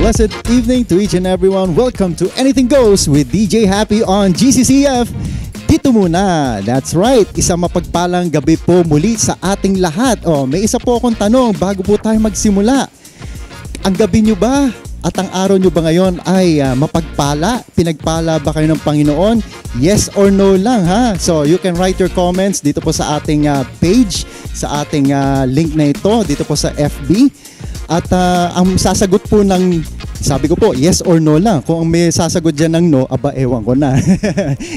blessed evening to each and everyone. Welcome to Anything Goes with DJ Happy on GCCF. Dito muna. That's right. Isang mapagpalang gabi po muli sa ating lahat. May isa po akong tanong bago po tayo magsimula. Ang gabi nyo ba at ang araw nyo ba ngayon ay mapagpala? Pinagpala ba kayo ng Panginoon? Yes or no lang, ha? So you can write your comments dito po sa ating page, sa ating link na ito, dito po sa FB. At ang sasagot po ng, sabi ko po, yes or no lang. Kung may sasagot dyan ng no, aba, ewan ko na.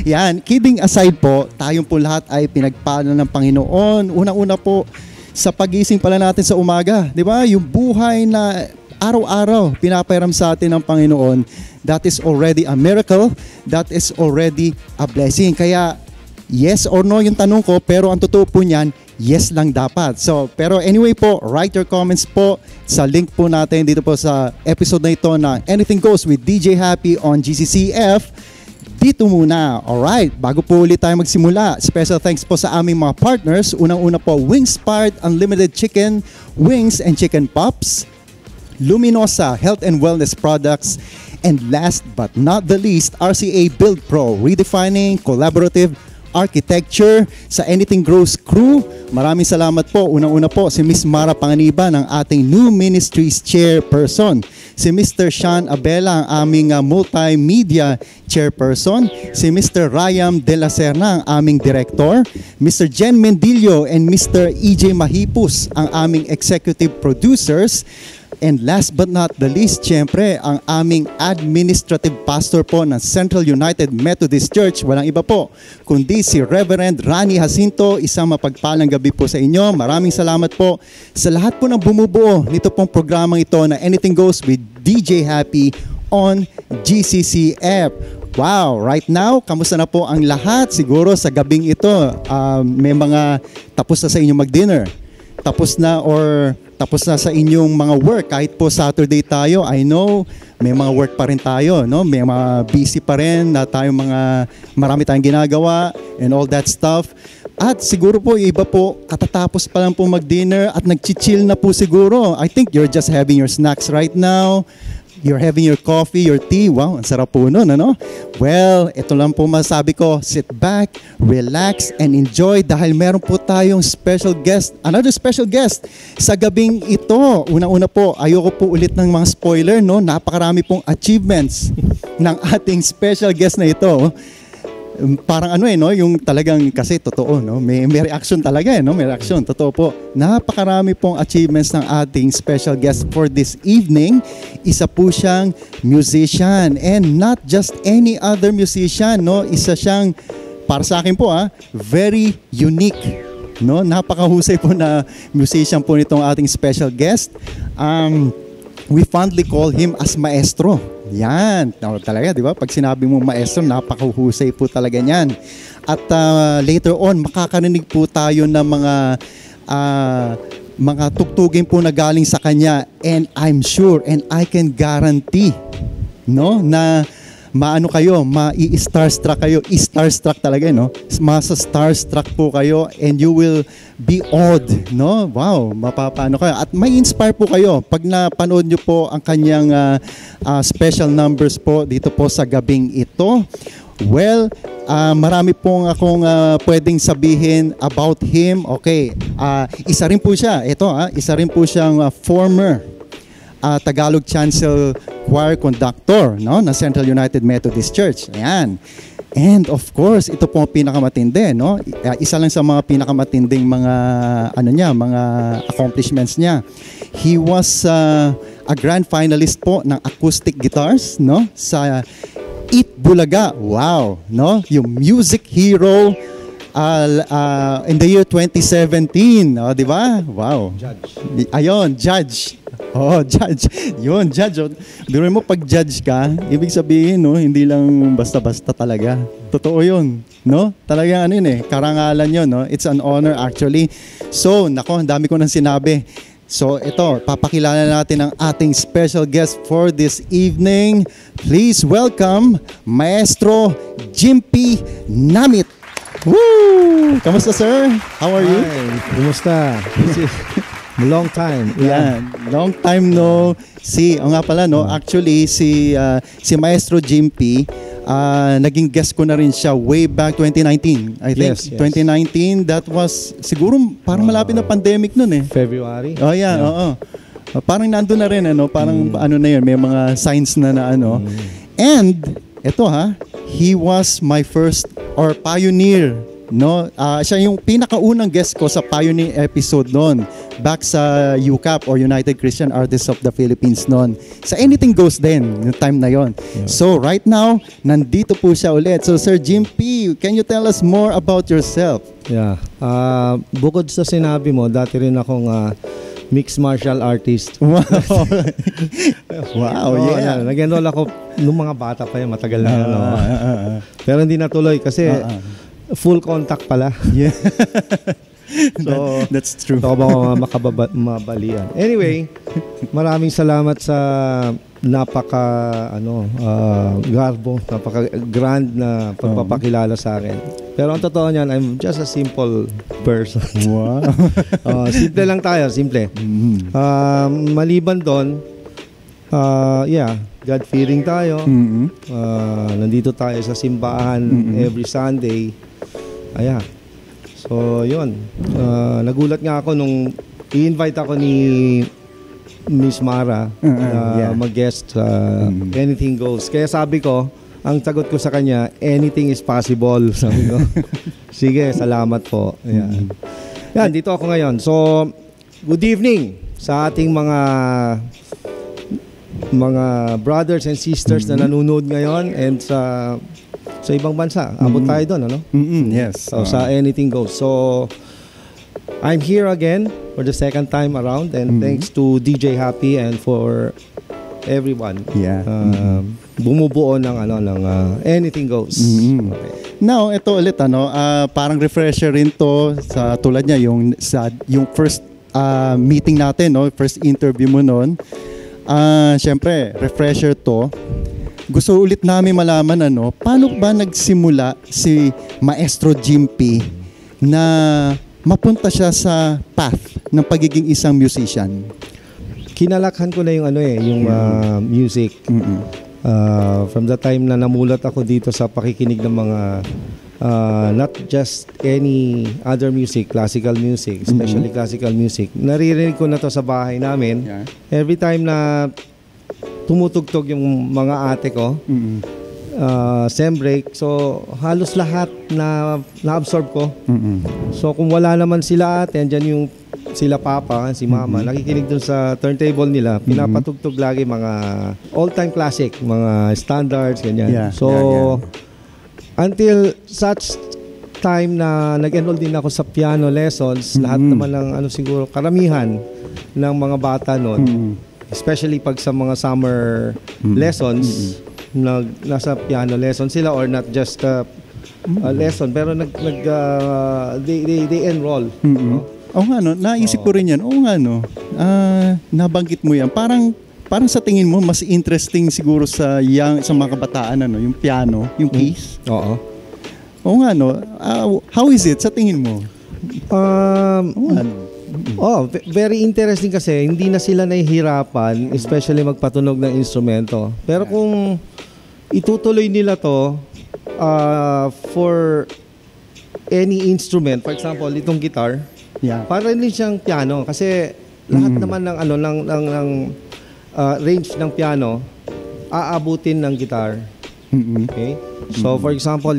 Yan, kidding aside po, tayong po lahat ay pinagpala ng Panginoon. Unang-una po, sa pagising pala natin sa umaga, di ba? Yung buhay na araw-araw pinapairam sa atin ng Panginoon, that is already a miracle, that is already a blessing. Kaya, yes or no yung tanong ko, pero ang totoo po niyan, yes lang dapat. So, pero anyway po, write your comments po sa link po natin dito po sa episode na ito ng Anything Goes with DJ Happy on GCCF. Dito muna. Alright, bago po ulit tayo magsimula, special thanks po sa aming mga partners. Unang-una po, Wingspart Unlimited Chicken, Wings and Chicken Pops, Luminosa Health and Wellness Products, and last but not the least, RCA Build Pro, redefining collaborative architecture sa Anything Grows crew. Maraming salamat po. Unang-una po si Miss Mara Panganiban, ang ating new ministries chairperson. Si Mr. Sean Abela, ang aming multimedia chairperson. Si Mr. Ryan De La Serna, ang aming director. Mr. Jen Mendillo and Mr. EJ Mahipus, ang aming executive producers. And last but not the least, syempre, ang aming administrative pastor po ng Central United Methodist Church. Walang iba po, kundi si Reverend Rani Jacinto. Isang mapagpalang gabi po sa inyo. Maraming salamat po sa lahat po ng bumubuo nito pong programang ito na Anything Goes with DJ Happy on GCCF. Wow, right now, kamusta na po ang lahat? Siguro sa gabing ito, may mga tapos na sa inyo mag-dinner. Tapos na sa inyong mga work. Kahit po Saturday tayo, I know may mga work pa rin tayo, no? May mga busy pa rin na tayo, marami tayong ginagawa and all that stuff. At siguro po iba po katatapos pa lang po mag-dinner at nag-chill na po siguro. I think you're just having your snacks right now. You're having your coffee, your tea. Wow, ang sarap po nun, ano? Well, ito lang po masabi ko. Sit back, relax, and enjoy dahil meron po tayong special guest, another special guest sa gabing ito. Una-una po, ayoko po ulit ng mga spoiler, no? Napakarami pong achievements ng ating special guest na ito. Parang no, yung talagang kasi totoo, no? May reaction talaga, no? May reaction, totoo po. Napakarami pong achievements ng ating special guest for this evening. Isa po siyang musician, and not just any other musician, no? Isa siyang, para sa akin po, very unique, no? Napakahusay po na musician po nitong ating special guest. We fondly call him as maestro. Yan, talaga, di ba? Pag sinabi mo maestro, napakahusay po talaga niyan. At later on, makakarinig po tayo ng mga tugtugin po na galing sa kanya. And I'm sure and I can guarantee, no, na maano kayo, ma-i-starstruck kayo, i-starstruck talaga, no? Masa-starstruck po kayo and you will be awed, no? Wow, mapapaano kayo. At may inspire po kayo pag napanood nyo po ang kanyang special numbers po dito po sa gabing ito. Well, marami pong akong pwedeng sabihin about him. Okay, isa rin po siya, isa rin po siyang former Tagalog Chancel Choir Conductor, no, na Central United Methodist Church. Ayan. And of course, ito po ang pinakamatindi, no? Isa lang sa mga pinakamatinding mga mga accomplishments niya. He was a grand finalist po ng acoustic guitars, no, sa Eat Bulaga. Wow, no? Yung Music Hero in the year 2017, di ba? Wow. Judge. Ayun, judge. Oh, judge. Yun, judge. Biro mo, pag judge ka, ibig sabihin, no, hindi lang basta-basta talaga. Totoo yun, no? Talagang karangalan yun, no? It's an honor actually. So, nako, ang dami ko nang sinabi. So, ito, papakilala natin ang ating special guest for this evening. Please welcome Maestro Jimpy Namit. Woo! Kamusta, sir? How are you? Hi, kumusta? Long time. Yeah, long time no see. O nga pala no, actually si Maestro Jim P, naging guest ko na rin siya way back 2019. I think Yes, yes. 2019, that was siguro parang malapit na pandemic noon eh. February. Oh yeah, oo. Parang nandun na rin ano, parang ano na yun, may mga signs na ano. And eto he was my first or pioneer, no? Siya yung pinakaunang guest ko sa pioneer episode noon, back sa UCAP or United Christian Artists of the Philippines noon. Sa Anything Goes din, yung time na yon. Yeah. So right now, nandito po siya ulit. So Sir Jim P, can you tell us more about yourself? Yeah. Bukod sa sinabi mo, dati rin akong mixed martial artist. Wow. Wow, yeah. Nag-enroll ako nung mga bata pa yan, matagal na. Pero hindi natuloy kasi full contact pala. Yeah. So, that's true. Ito ba mabalian. Anyway, maraming salamat sa garbo, napaka grand na pagpapakilala sa akin. Pero ang totoo niyan, I'm just a simple person. Wow. Simple lang tayo, simple. Maliban doon, God-fearing tayo. Nandito tayo sa simbahan every Sunday. So, yun. Nagulat nga ako nung i-invite ako ni Miss Mara mag-guest sa Anything Goes. Kaya sabi ko, ang sagot ko sa kanya, anything is possible. Sabi ko, sige, salamat po. Yan, dito ako ngayon. So, good evening sa ating mga brothers and sisters na nanonood ngayon and sa ibang bansa. Abot tayo doon, ano? Yes. So, sa Anything Goes. So, I'm here again for the second time around and thanks to DJ Happy and for everyone. Yeah. Bumubuo ng Anything Goes. Okay. Now, ito ulit parang refresher rin to sa tulad niya yung first meeting natin, no, first interview mo noon. Syempre, refresher to. Gusto ulit namin malaman paano ba nagsimula si Maestro Jim P na mapunta siya sa path ng pagiging isang musician. Kinalakhan ko na yung music. From the time na namulat ako dito sa pakikinig ng mga not just any other music, classical music, especially classical music. Naririnig ko na to sa bahay namin. Yeah. Every time na tumutugtog yung mga ate ko, sem break, so halos lahat na-absorb ko. So kung wala naman sila ate, andyan yung sila papa, si mama, nakikinig dun sa turntable nila, pinapatugtog lagi mga all-time classic, mga standards, ganyan. Yeah, so, until such time na nag-enroll din ako sa piano lessons, lahat naman ng siguro karamihan ng mga bata noon, especially pag sa mga summer lessons, nasa piano lesson sila or not just a lesson, pero they enroll. No? Oo nga naisip ko rin yan. Oo nga nabanggit mo yan. Parang sa tingin mo mas interesting siguro sa mga kabataan yung piano, yung keys. Oo. Oo nga how is it sa tingin mo? Very interesting kasi hindi na sila nahihirapan, especially magpatunog ng instrumento. Pero kung itutuloy nila to for any instrument, for example, itong guitar, para rin siyang piano kasi lahat naman ng range ng piano aabutin ng guitar. Okay? So for example,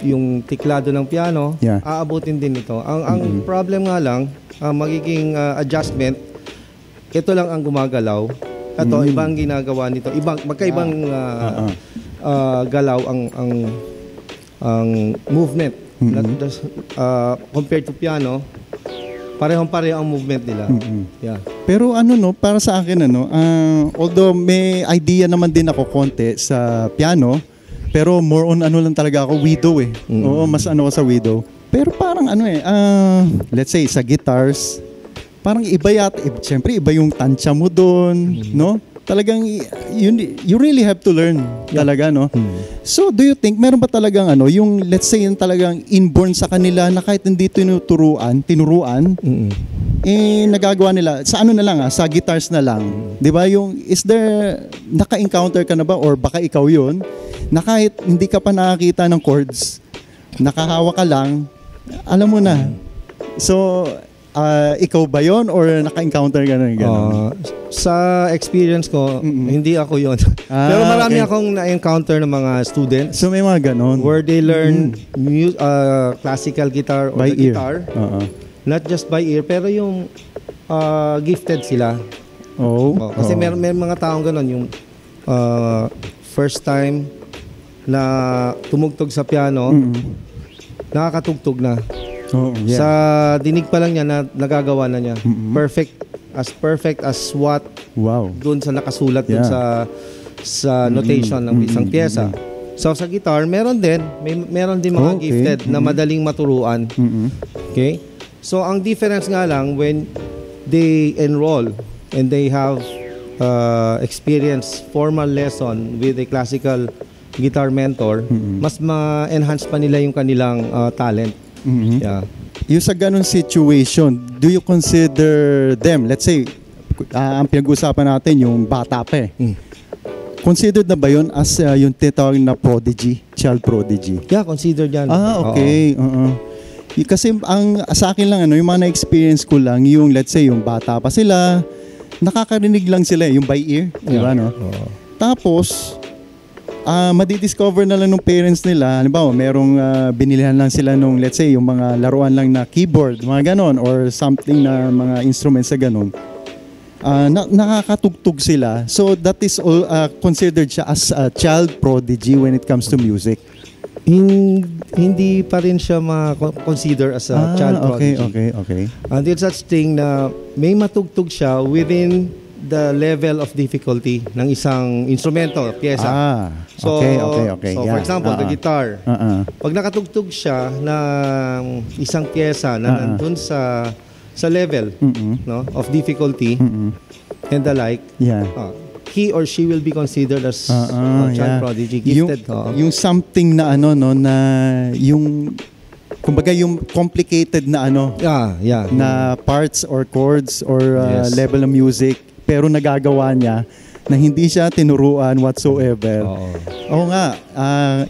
yung tiklado ng piano, aabutin din ito. Ang problem nga lang, magiging adjustment, ito lang ang gumagalaw. Ito, ibang ginagawa nito. Magkaibang galaw ang movement. Compared to piano, parehong-pareho ang movement nila. Yeah. Pero para sa akin although may idea naman din ako konti sa piano, pero more on lang talaga ako widow eh. Oo, mas ako sa widow. Pero parang let's say sa guitars, parang iba yata, siyempre iba yung tansya mo doon, no? talagang you really have to learn talaga, no? So, do you think meron ba talagang yung let's say yung talagang inborn sa kanila na kahit hindi tinuruan, nagagawa nila sa na lang, sa guitars na lang. 'Di ba? Is there naka-encounter ka na ba or baka ikaw 'yun na kahit hindi ka pa nakakita ng chords, nakahawa ka lang, alam mo na. So, ikaw ba yon or naka-encounter ka na gano'n? Sa experience ko, hindi ako yon. Pero marami akong na-encounter ng mga students. So may mga gano'n? Where they learn classical guitar or by the ear. Guitar. Not just by ear, pero yung gifted sila. Kasi may mga taong gano'n, yung first time na tumugtog sa piano, nakakatugtog na. Sa dinig pa lang niya nagagawa na niya. Perfect as what doon sa nakasulat doon sa notation ng isang pyesa. So sa guitar, meron din mga gifted na madaling maturuan. Okay? So ang difference nga lang when they enroll and they have experience formal lesson with a classical guitar mentor, mas ma-enhance pa nila yung kanilang talent. Yeah. Yung sa ganun situation, do you consider them, let's say, ang pinag-usapan natin yung bata pa considered na ba yun as yung tinatawag na prodigy, child prodigy? Yeah, considered yan. Okay. Kasi sa akin lang, yung mga na-experience ko lang, yung let's say, yung bata pa sila, nakakarinig lang sila, yung by ear, di ba, no? Tapos, madidiscover na lang ng parents nila, halimbawa, merong binilihan lang sila nung, let's say, yung mga laruan lang na keyboard, mga ganon, or something na mga instruments sa ganon. Nakakatugtog sila. So, that is all considered siya as a child prodigy when it comes to music. Hindi pa rin siya ma-consider as a child prodigy. Okay. Until such thing na may matugtog siya within the level of difficulty ng isang instrumento, pyesa. Okay. So, for example, the guitar. Pag nakatugtog siya ng isang pyesa na nandun sa level of difficulty and the like, he or she will be considered as child prodigy, gifted. Yung something na na yung kumbaga yung complicated na na parts or chords or level of music, pero nagagawa niya na hindi siya tinuruan whatsoever. Oo nga,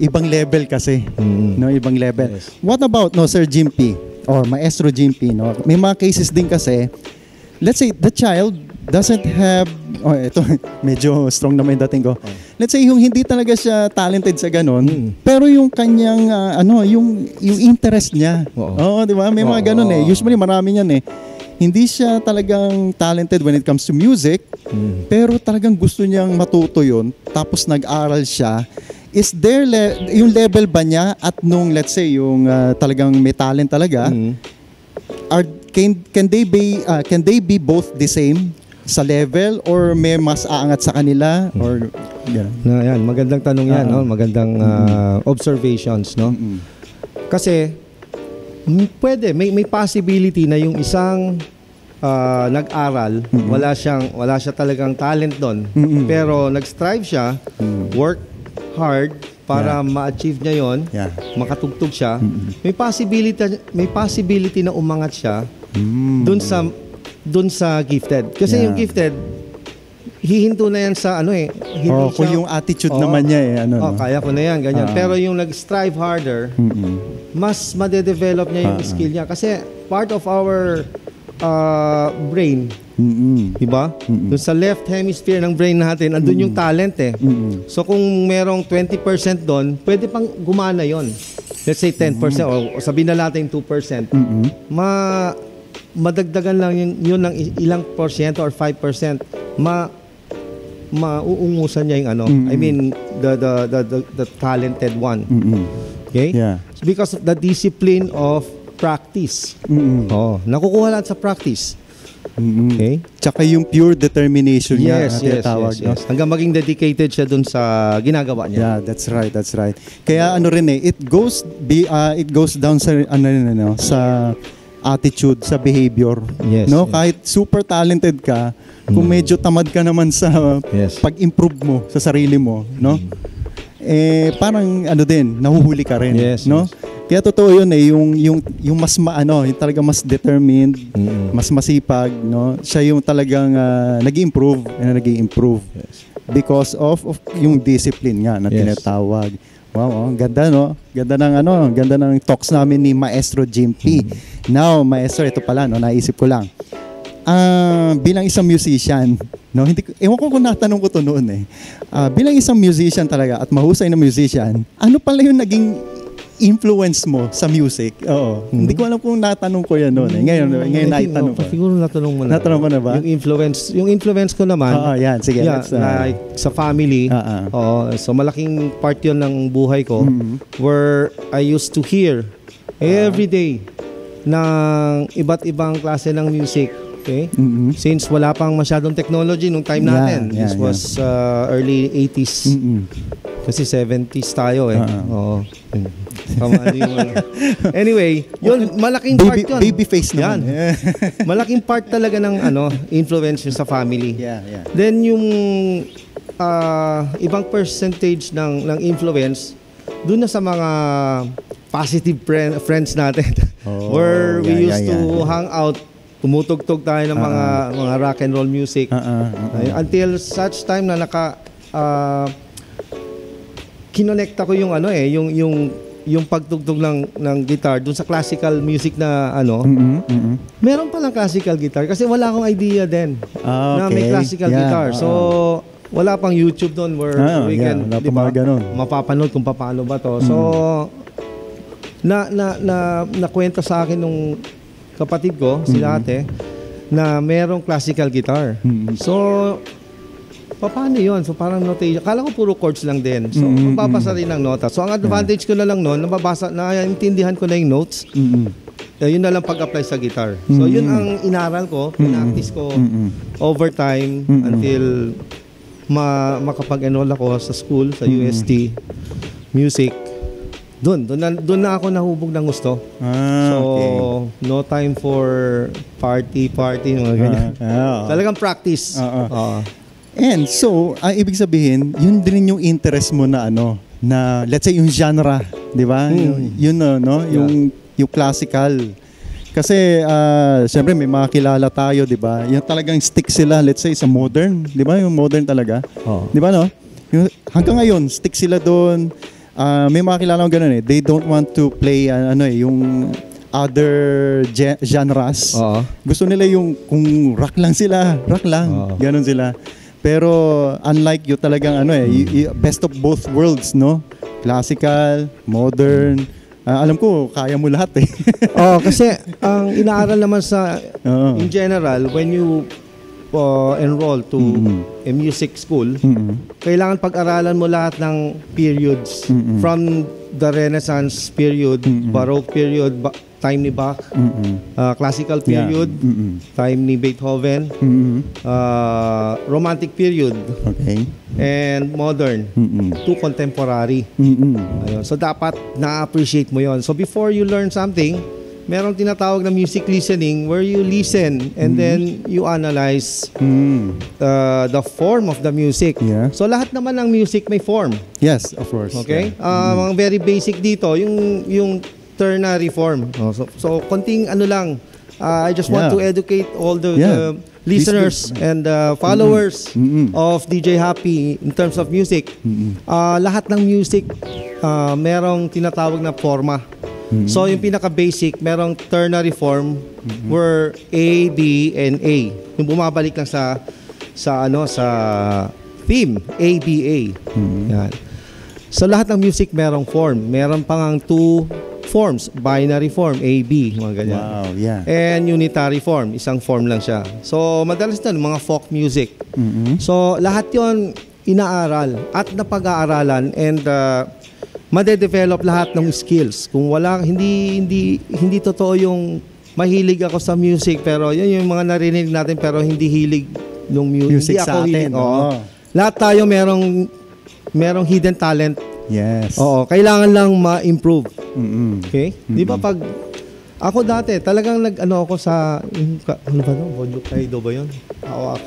ibang level kasi. No, ibang level. Yes. What about Sir Jimpy or Maestro Jimpy, no? May mga cases din kasi, let's say the child doesn't have, ito medyo strong naman yung dating ko. Let's say yung hindi talaga siya talented sa ganun, pero yung kanyang yung interest niya. Oo, di ba? May mga ganun Usually marami yan Hindi siya talagang talented when it comes to music, pero talagang gusto niyang matuto yun, tapos nag-aral siya. Is there yung level ba niya at nung let's say yung talagang may talent talaga, can they be both the same sa level or may mas aangat sa kanila or yan, magandang tanong yan, no? Magandang observations, no? Kasi pwede may possibility na yung isang nag-aral, wala siya talagang talent doon, pero nag-strive siya, work hard para ma-achieve niya yon, makatugtog siya. May possibility na umangat siya doon sa gifted. Kasi yung gifted, hihinto na yan sa kung yung attitude naman niya kaya ko na yan, ganyan. Pero yung nag-strive harder, mas madedevelop niya yung skill niya. Kasi part of our brain, diba? Doon sa left hemisphere ng brain natin, andun yung talent So kung merong 20% doon, pwede pang gumana yon. Let's say 10% o sabihin na natin 2%. Madagdagan lang yun ng ilang porsyento or 5%. Mauungusan niya yung I mean the talented one. Okay? It's because of the discipline of practice. Nakukuha lang sa practice. Okay? Tsaka yung pure determination niya. Yes. Hanggang maging dedicated siya dun sa ginagawa niya. Yeah, that's right. Kaya it goes down sa sa attitude sa behavior. Yes, No? yes. Kahit super talented ka, kung medyo tamad ka naman sa Yes. pag-improve mo sa sarili mo, no? Parang ano din, nahuhuli ka rin, Yes, no? yes. Kaya totoo 'yun yung mas yung talaga mas determined, mas masipag, no? Siya yung talagang nag-improve Yes. because of yung discipline nga na Yes. tinatawag. Wow, ganda no? Ganda ng talks namin ni Maestro Jim P. Now, Maestro, ito pala no, naisip ko lang. Bilang isang musician, no, ewan ko kung natanong ko to noon bilang isang musician talaga at mahusay na musician, ano pala yung naging influence mo sa music? Oo. Hindi ko alam kung natanong ko yan noon Ngayon naitanong ko. Siguro natanong mo na. Natanong mo na ba? Yung influence ko naman. Oo, yan. Sige. Yeah, Let's, like sa family. Oo, so malaking part 'yon ng buhay ko where I used to hear every day ng iba't ibang klase ng music. Okay? Since wala pang masyadong technology nung time natin. This was early 80s. Kasi 70s tayo Oo. Anyway, yun, malaking part yun. Baby face naman. Yan. Malaking part talaga ng influence yun sa family. Yeah. Then yung ibang percentage ng influence doon na sa mga positive friends natin. Where we used to hang out, tumutugtog tayo ng mga rock and roll music. Until such time na kinonekta ko yung yung pagtugtog ng guitar dun sa classical music na meron palang classical guitar kasi wala akong idea din na may classical guitar. So wala pang YouTube doon where we can mapapanood kung paano ba to. So nakwento sa akin nung kapatid ko, si ate, na merong classical guitar. So paano yun? So parang notation. Kala ko puro chords lang din. So mababasa rin ng nota. So ang advantage ko na lang noon, naiintindihan ko na yung notes. Yun na lang pag-apply sa guitar. So yun ang inaral ko, pinaktis ko over time until makapag-enroll ako sa school, sa UST Music. Doon na ako nahubog ng gusto. So no time for party, mga ganyan. Talagang practice. And so, ang ibig sabihin, yun din yung interest mo na na let's say yung genre, 'di ba? Yung classical. Kasi syempre may mga kilala tayo, 'di ba? Yung talagang stick sila, let's say sa modern, 'di ba? Yung modern talaga. 'Di ba no? Yung, hanggang ngayon stick sila doon. May mga kilala ko ganun They don't want to play yung other genres. Gusto nila yung kung rock lang sila, rock lang. Ganun sila. Pero unlike you talagang best of both worlds, no? Classical, modern. Alam ko kaya mo lahat kasi ang inaaral naman sa in general when you enroll to a music school, kailangan pag-aralan mo lahat ng periods from the Renaissance period, Baroque period, time ni Bach, classical period, time ni Beethoven, romantic period, and modern, to contemporary. Ayun. So dapat na-appreciate mo yon. So before you learn something, merong tinatawag na music listening where you listen and then you analyze the form of the music. So lahat naman ng music may form. Yes, of course. Okay? Mga very basic dito, yung ternary form. So konting lang, I just want to educate all the listeners and followers of DJ Happy in terms of music. Lahat ng music merong tinatawag na forma. So yung pinaka-basic, merong ternary form where A, B, and A. Yung bumabalik lang sa theme, A, B, A. Yan. So lahat ng music merong form. Meron pang two forms, binary form, A, B, mga ganyan. Wow, yeah. And unitary form, isang form lang siya. So madalas na mga folk music. So lahat yon inaaral at napag-aaralan and made-develop lahat ng skills. Kung hindi totoo yung mahilig ako sa music pero yun yung mga narinig natin pero hindi hilig yung music sa atin. Lahat tayo merong hidden talent. Yes. Kailangan lang ma-improve. Okay? Di ba pag Ako dati, talagang nag-ano ako sa, ano ba no? Kaido ba yun?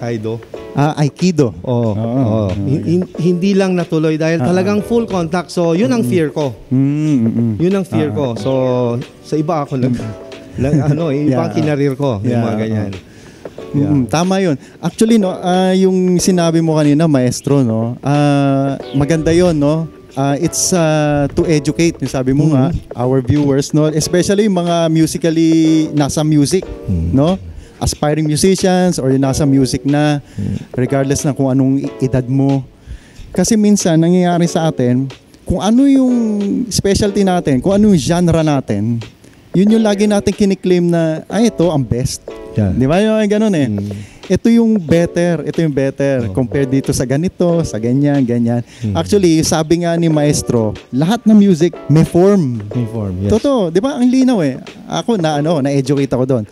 Kaido. Aikido. Oo. Hindi lang natuloy dahil talagang full contact. So, yun ang fear ko. Yun ang fear ko. So, sa iba ako ibang kinarir ko. Yung mga ganyan. Tama yun. Actually, no, yung sinabi mo kanina, maestro, no, maganda yun, no? It's to educate, yung sabi mo nga, our viewers, no, especially yung mga musically nasa music, no, aspiring musicians or yung nasa music na, regardless na kung anong edad mo. Kasi minsan nangyayari sa atin, kung ano yung specialty natin, kung ano yung genre natin, yun yung lagi natin kiniklaim na, ito ang best. Yeah. Di ba yung ganun eh? Ito yung better compared dito sa ganito, sa ganyan. Actually, sabi nga ni Maestro, lahat ng music may form. May form, yes. Totoo, di ba? Ang linaw eh. Ako na-educate ako doon.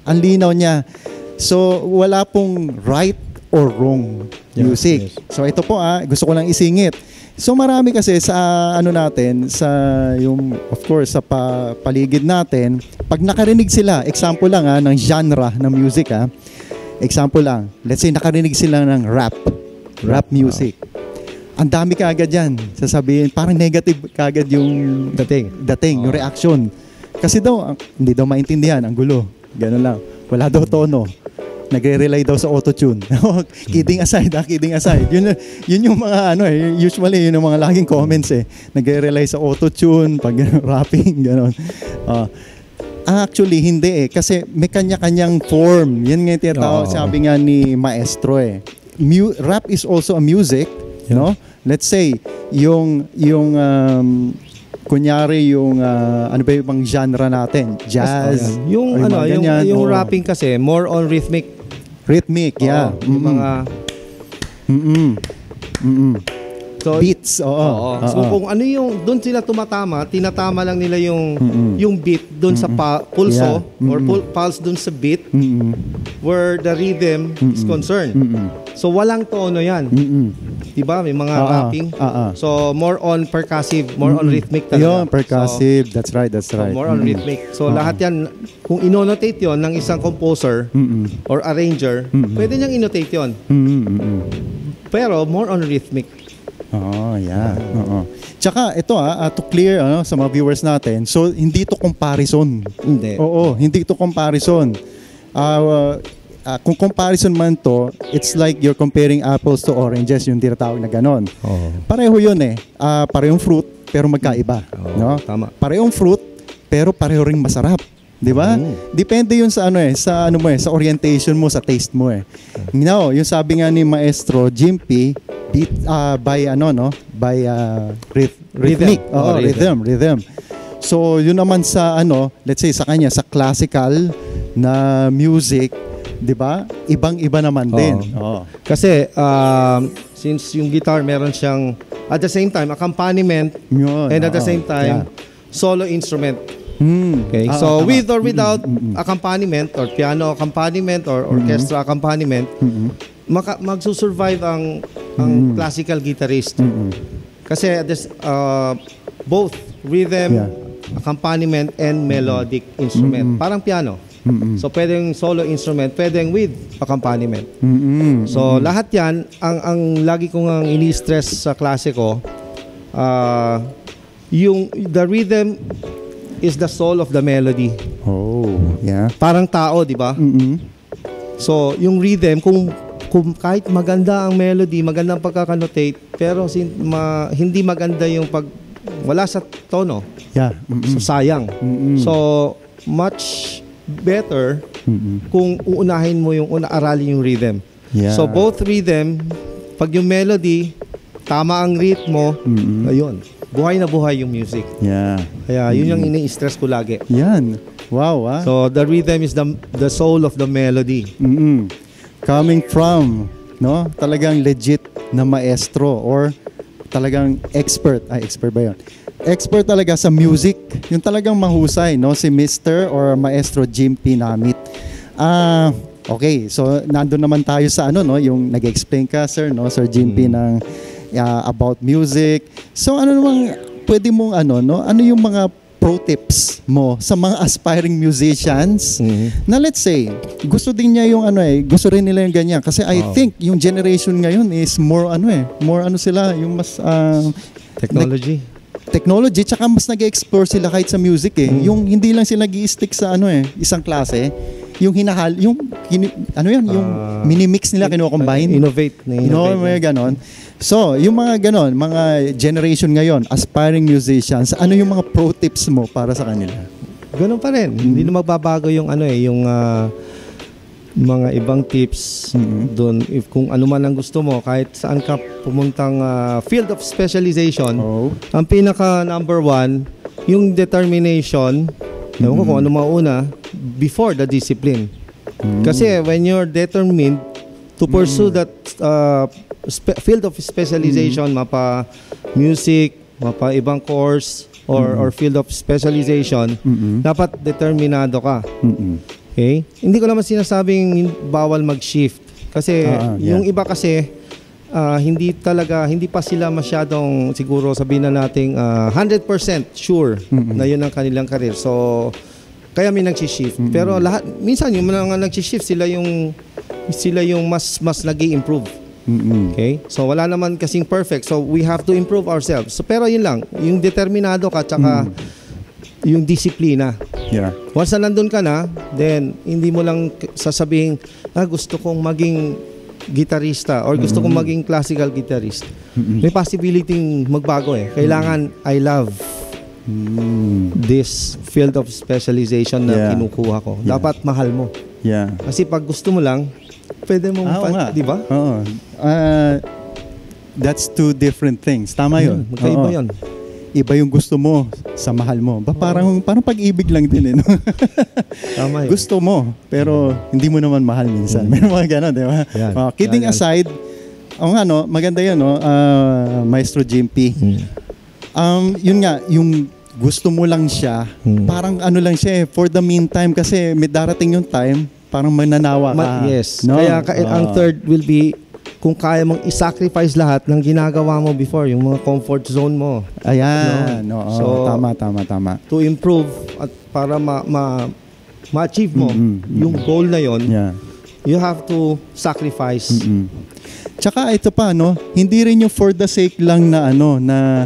Ang linaw niya. So, wala pong right or wrong music. Yes. So, ito po gusto ko lang isingit. So, marami kasi sa natin, sa yung, of course, sa paligid natin, pag nakarinig sila, example lang ng genre ng music example lang, let's say nakarinig sila ng rap music. Ang dami kaagad yan. Sasabihin, parang negative kaagad yung dating, yung reaction. Kasi daw, hindi daw maintindihan, ang gulo. Ganun lang. Wala daw tono. Nagre-rely daw sa auto-tune. Kidding aside. Yun yung mga usually yun yung mga laging comments Nagre-rely sa auto-tune pag rapping, gano'n. Actually, hindi kasi may kanya-kanyang form. Yan nga yung tinatawag, sabi nga ni Maestro Rap is also a music, no? Let's say, yung kunyari yung ano ba yung genre natin? Jazz. Yung rapping kasi more on rhythmic. Yeah. Yung mga So, beats. So kung ano yung doon sila tinatama lang nila yung beat doon sa pulso or pulse doon sa beat where the rhythm is concerned. So walang tono yan. Diba? May mga rapping. So more on percussive, more on rhythmic talaga. Percussive. That's right. So more on rhythmic. So lahat yan, kung inonotate yon ng isang composer or arranger, pwede niyang inotate yon. Pero more on rhythmic. Tsaka ito to clear sa mga viewers natin. So hindi to comparison. Hindi. Hindi to comparison. Kung comparison man to, it's like you're comparing apples to oranges, yung tinatawag na ganon. Pareho yun parehong fruit pero magkaiba, no? Tama. Parehong fruit pero pareho ring masarap. Di ba? Depende yun sa sa orientation mo, sa taste mo yung sabi nga ni Maestro Jim P, beat by rhythmic, rhythm. So yun naman sa let's say sa kanya sa classical na music, di ba? Ibang-iba naman din. Kasi since yung guitar meron siyang at the same time accompaniment and at the same time solo instrument. Okay. So with or without accompaniment or piano accompaniment or orchestra accompaniment, magsusurvive ang classical guitarist. Kasi both rhythm, accompaniment and melodic instrument. Parang piano. So pwedeng solo instrument, pwedeng with accompaniment. So lahat 'yan ang lagi kong ini-stress sa klasiko, yung the rhythm is the soul of the melody. Parang tao, di ba? So, yung rhythm, kung kahit maganda ang melody, maganda ang pagkakanotate, pero hindi maganda yung wala sa tono. So, sayang. So, much better kung uunahin mo aralin yung rhythm. So, both rhythm, pag yung melody, tama ang ritmo, ayun. Buhay na buhay yung music. Kaya yun yung ini-stress ko lagi. Wow. So the rhythm is the soul of the melody. Coming from, talagang legit na maestro or talagang expert ba yun? Expert talaga sa music. Yung talagang mahusay, si Mr. or Maestro Jim P. Namit. Okay, so nandun naman tayo sa yung nag-explain ka, Sir Jim P. ng about music. So ano namang pwede mong ano yung mga pro tips mo sa mga aspiring musicians na let's say, gusto din niya yung gusto rin nila yung ganyan. Kasi I think yung generation ngayon is more sila, yung mas technology, tsaka mas nag-explore sila kahit sa music Yung hindi lang sila nag-i-stick sa isang klase, yung yung mini-mix nila, kino-combine. Innovate. May ganon. So, yung mga ganon, mga generation ngayon, aspiring musicians, ano yung mga pro tips mo para sa kanila? Ganon pa rin. Hindi na magbabago yung yung mga ibang tips doon. If kung ano man ang gusto mo, kahit saan ka pumuntang field of specialization, ang pinaka number one, yung determination, kung ano mauna, before the discipline. Kasi when you're determined to pursue that field of specialization, mapa music, mapa ibang course, or field of specialization, dapat determinado ka. Okay? Hindi ko naman sinasabing bawal mag-shift. Kasi yung iba kasi, hindi pa sila masyadong, siguro sabihin na nating 100% sure na yun ang kanilang career. So, kaya may nag-shift. Pero minsan yung mga nag-shift, sila yung mas nag-i-improve. Okay? So wala naman kasing perfect. So we have to improve ourselves. So pero yun lang, yung determinado ka tsaka yung disiplina. Yeah. Once na nandun ka na, then hindi mo lang sasabihin, gusto kong maging gitarista or gusto kong maging classical guitarist. May possibility magbago Kailangan I love this field of specialization na kinukuha ko. Dapat mahal mo. Yeah. Kasi pag gusto mo lang, pwede mong di ba? Oo. That's two different things. Tama yun. Magkaiba yun. Iba yung gusto mo sa mahal mo. Parang pag-ibig lang din no? Tama yun. Gusto mo, pero hindi mo naman mahal minsan. May mga gano'n, di ba? Kidding aside, maganda yun, Maestro Jimpy. Yun nga, yung gusto mo lang siya, parang lang siya for the meantime, kasi may darating yung time, parang mananawa ka. Yes. No? Kaya ang third will be, kung kaya mong i-sacrifice lahat ng ginagawa mo before, yung mga comfort zone mo. Ayan. So, tama. To improve at para ma-achieve mo yung goal na yon, you have to sacrifice. Tsaka ito pa, hindi rin yung for the sake lang na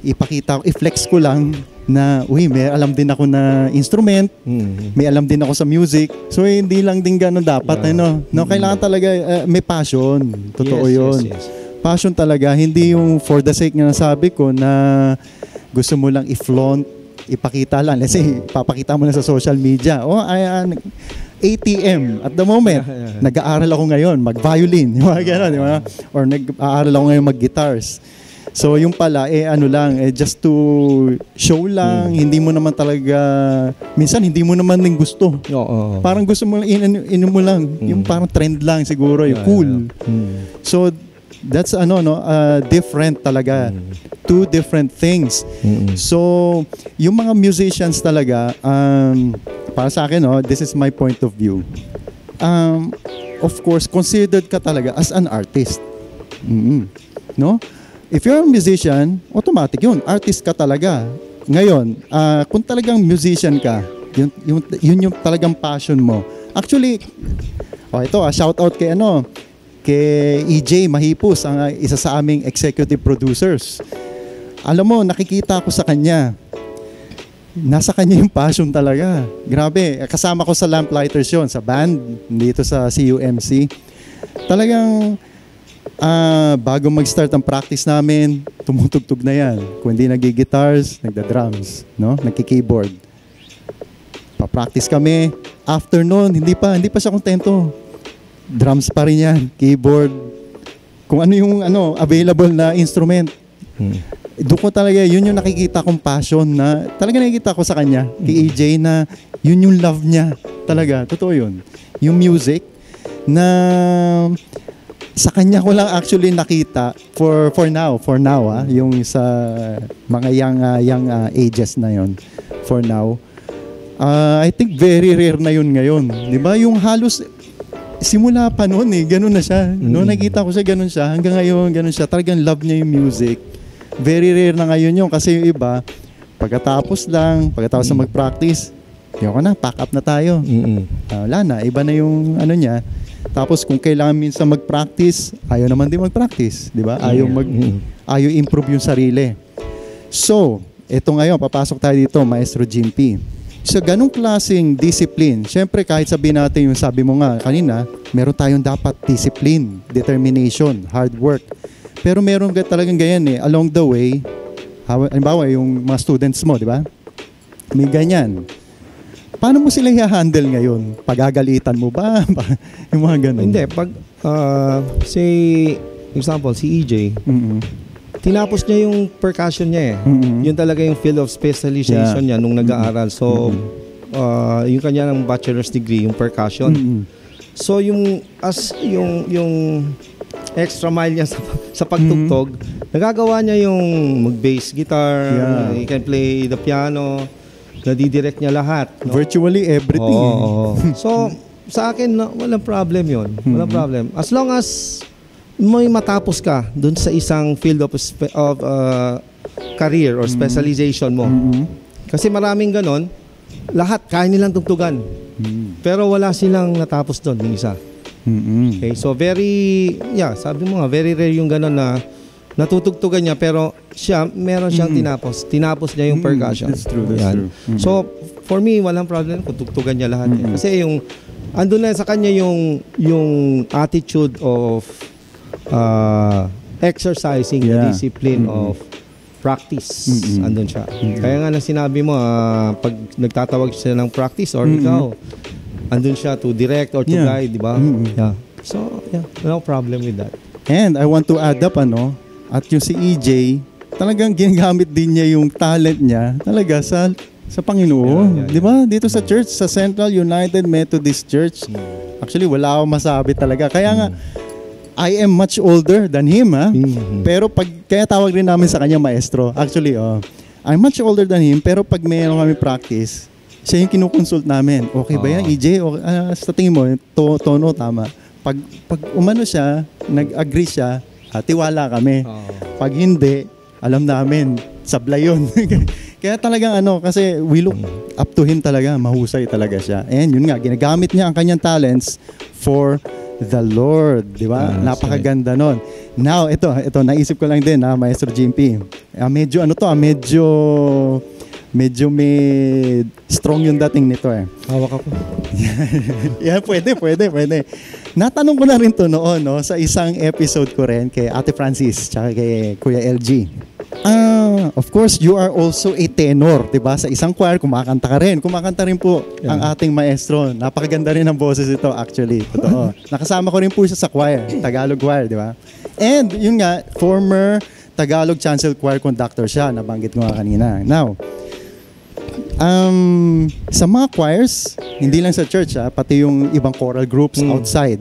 ipakita ko, i-flex ko lang na, may alam din ako na instrument, may alam din ako sa music. So, hindi lang din gano'n dapat. Kailangan talaga, may passion. Totoo yun. Yes. Passion talaga. Hindi yung for the sake na nasabi ko na gusto mo lang i-flaunt, ipakita lang. Let's say, papakita mo na sa social media. ATM at the moment. Nag-aaral ako ngayon, mag-violin. Mga gano'n, di ba? Or nag-aaral ako ngayon mag-guitars. So yung pala, just to show lang, hindi mo naman talaga, minsan hindi mo naman din gusto. Parang gusto mo lang, inom mo lang, yung parang trend lang siguro, yung cool. So that's different talaga. Two different things. So yung mga musicians talaga, para sa akin, this is my point of view. Of course, considered ka talaga as an artist. No? If you're a musician, automatic yun. Artist ka talaga. Ngayon, kung talagang musician ka, yun yung talagang passion mo. Actually, ito, shout out kay EJ Mahipus, ang isa sa aming executive producers. Alam mo, nakikita ko sa kanya. Nasa kanya yung passion talaga. Grabe, kasama ko sa Lamplighters yun, sa band, dito sa CUMC. Talagang, bago mag-start ang practice namin, tumutugtog na yan. Kung hindi nag-guitars, nagda-drums, nagki-keyboard. Pa-practice kami. After noon, hindi pa siya kontento. Drums pa rin yan, keyboard. Kung ano yung available na instrument. Doon ko talaga, yun yung nakikita kong passion na talaga nakikita ko sa kanya, kay EJ, na yun yung love niya. Talaga, totoo yun. Yung music na sa kanya ko lang actually nakita for now yung sa mga young ages na yon. For now, I think very rare na yun ngayon, di ba? Yung halos simula pa noon ganun na siya. No, nakita ko siya ganun siya, hanggang ngayon ganun siya. Talagang love niya yung music. Very rare na ngayon yun, kasi yung iba Pagkatapos na mag-practice, yun na, pack up na tayo. Wala na, iba na yung ano niya. Tapos kung kailangan minsan mag-practice, ayaw naman din mag-practice, di ba? Ayaw improve yung sarili. So, ito ngayon, papasok tayo dito, Maestro Jimpy. Sa ganung klaseng discipline, syempre kahit sabihin natin yung sabi mo nga kanina, meron tayong dapat discipline, determination, hard work. Pero meron talagang ganyan along the way, halimbawa yung mga students mo, di ba? May ganyan. Paano mo sila i-handle ngayon? Pagagalitan mo ba? Yung mga ganun. Hindi. Pag, say, example, si EJ, tinapos niya yung percussion niya Yun talaga yung field of specialization niya nung nag-aaral. So, yung kanya ng bachelor's degree, yung percussion. So, yung extra mile niya sa pagtugtog, nagagawa niya yung mag-bass guitar, he can play the piano, nadidirect niya lahat. No? Virtually everything. So, sa akin, walang problem yun. Walang problem. As long as may matapos ka dun sa isang field of career or specialization mo. Kasi maraming ganon, lahat kaya nilang tugtugan. Pero wala silang natapos dun, yung isa. Okay, so sabi mo nga, very rare yung ganon na natutugtugan niya pero meron siyang tinapos niya yung percussion. That's true. So for me walang problem kung tugtugan niya lahat kasi yung andun na sa kanya yung attitude of exercising the discipline of practice. Andun siya. Kaya nga na sinabi mo pag nagtatawag siya ng practice or ikaw andun siya to direct or to guide, di ba? So no problem with that. And I want to add up at yung si EJ, talagang ginagamit din niya yung talent niya talaga sa Panginoon. Di ba? Dito sa church, sa Central United Methodist Church. Actually, wala akong masabi talaga. Kaya nga, I am much older than him, Pero kaya tawag rin namin sa kanya maestro. Actually, I'm much older than him, pero pag mayroon kami practice, siya yung kinukonsult namin. Okay ba yan, EJ? Sa tingin mo, tono, tama. Pag umano siya, nag-agree siya, tiwala kami. Pag hindi, alam namin, sablay yun. Kaya talagang kasi we look up to him talaga, mahusay talaga siya. And yun nga, ginagamit niya ang kanyang talents for the Lord, di ba? Napakaganda nun. Now, ito, naisip ko lang din, Maestro Jimpy. Medyo may strong yung dating nito Hawak ako. Yeah, pwede. Natanong ko na rin to noon, sa isang episode ko rin kay Ate Francis tsaka kay Kuya LG. Of course, you are also a tenor, diba? Sa isang choir, kumakanta ka rin. Kumakanta rin po ang ating maestro. Napakaganda rin ang boses ito, actually. Totoo. Nakasama ko rin po siya sa choir, Tagalog choir, diba? And yun nga, former Tagalog Chancel Choir conductor siya. Nabanggit ko nga kanina. Now, sa mga choirs, hindi lang sa church, pati yung ibang choral groups outside.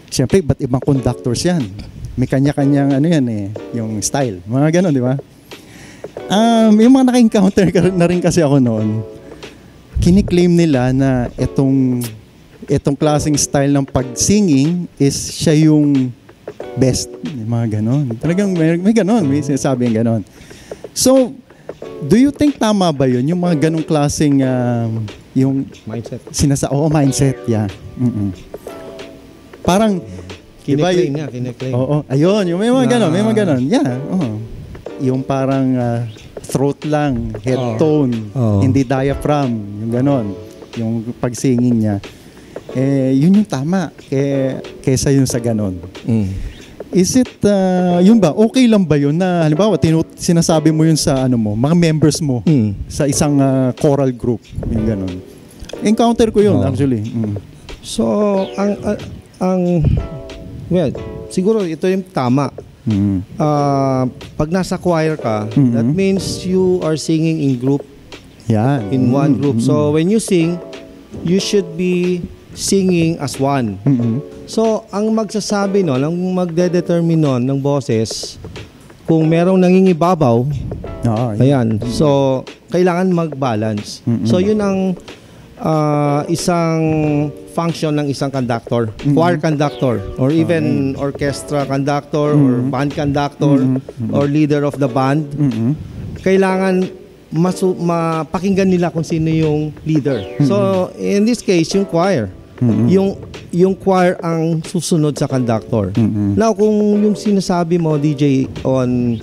Siyempre, ba't ibang conductors yan? May kanya-kanyang yung style. Mga ganon, di ba? Yung mga naka-encounter na rin kasi ako noon, kiniklaim nila na itong klaseng style ng pag-singing is siya yung best. Mga ganon. Talagang may ganon. May sinasabing ganon. So, do you think tama ba yun? Yung mga ganong klaseng yung mindset. Mindset, yeah. Parang kiniklaim niya. Oo, ayun, yung may mga ganon. Yeah, yung parang throat lang, head tone, hindi diaphragm, yung ganon. Yung pag-singing niya. Yun yung tama kaysa yun sa ganon. Is it, yun ba, okay lang ba yun na, halimbawa, sinasabi mo yun sa mga members mo sa isang choral group, yung ganon. Encounter ko yun, actually. So, well, siguro ito yung tama. Pag nasa choir ka, that means you are singing in group, in one group. So, when you sing, you should be singing as one. So, ang magsasabi ang magdedetermine ng boses, kung merong nangingibabaw, ayan, so, kailangan mag-balance. So, yun ang isang function ng isang conductor, choir conductor, or even orchestra conductor, or band conductor, or leader of the band. Kailangan mapakinggan nila kung sino yung leader. So, in this case, yung choir. Yung choir ang susunod sa conductor. Now, kung yung sinasabi mo, DJ, on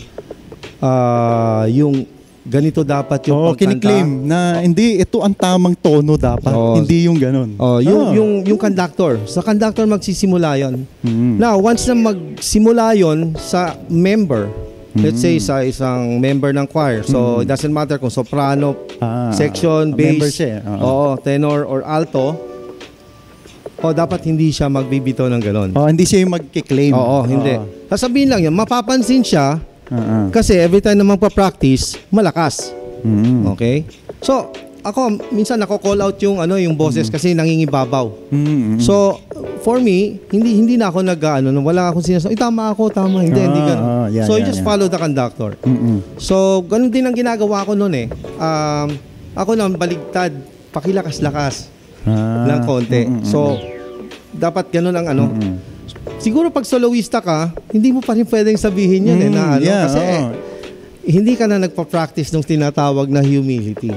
yung ganito dapat yung pagkanta. Kiniklaim na hindi, ito ang tamang tono dapat. Hindi yung ganun. Yung conductor. Sa conductor magsisimula yun. Now, once na magsimula yun sa member, let's say sa isang member ng choir. So, it doesn't matter kung soprano, section, bass, tenor, or alto. Dapat hindi siya magbibito ng ganon. Hindi siya yung magkiklaim. Hindi. Sasabihin lang yun, mapapansin siya kasi every time na magpa-practice, malakas. Okay? So, ako, minsan nako-call out yung boses kasi nangingibabaw. So, for me, hindi na ako wala akong sinasabi, tama ako, tama, hindi ganun. So, you just follow the conductor. So, ganun din ang ginagawa ko noon eh. Ako naman, baligtad, pakilakas-lakas ng konti. So, dapat ganun ang Siguro pag soloista ka, hindi mo pa rin pwedeng sabihin yun kasi hindi ka na nagpa-practice ng tinatawag na humility.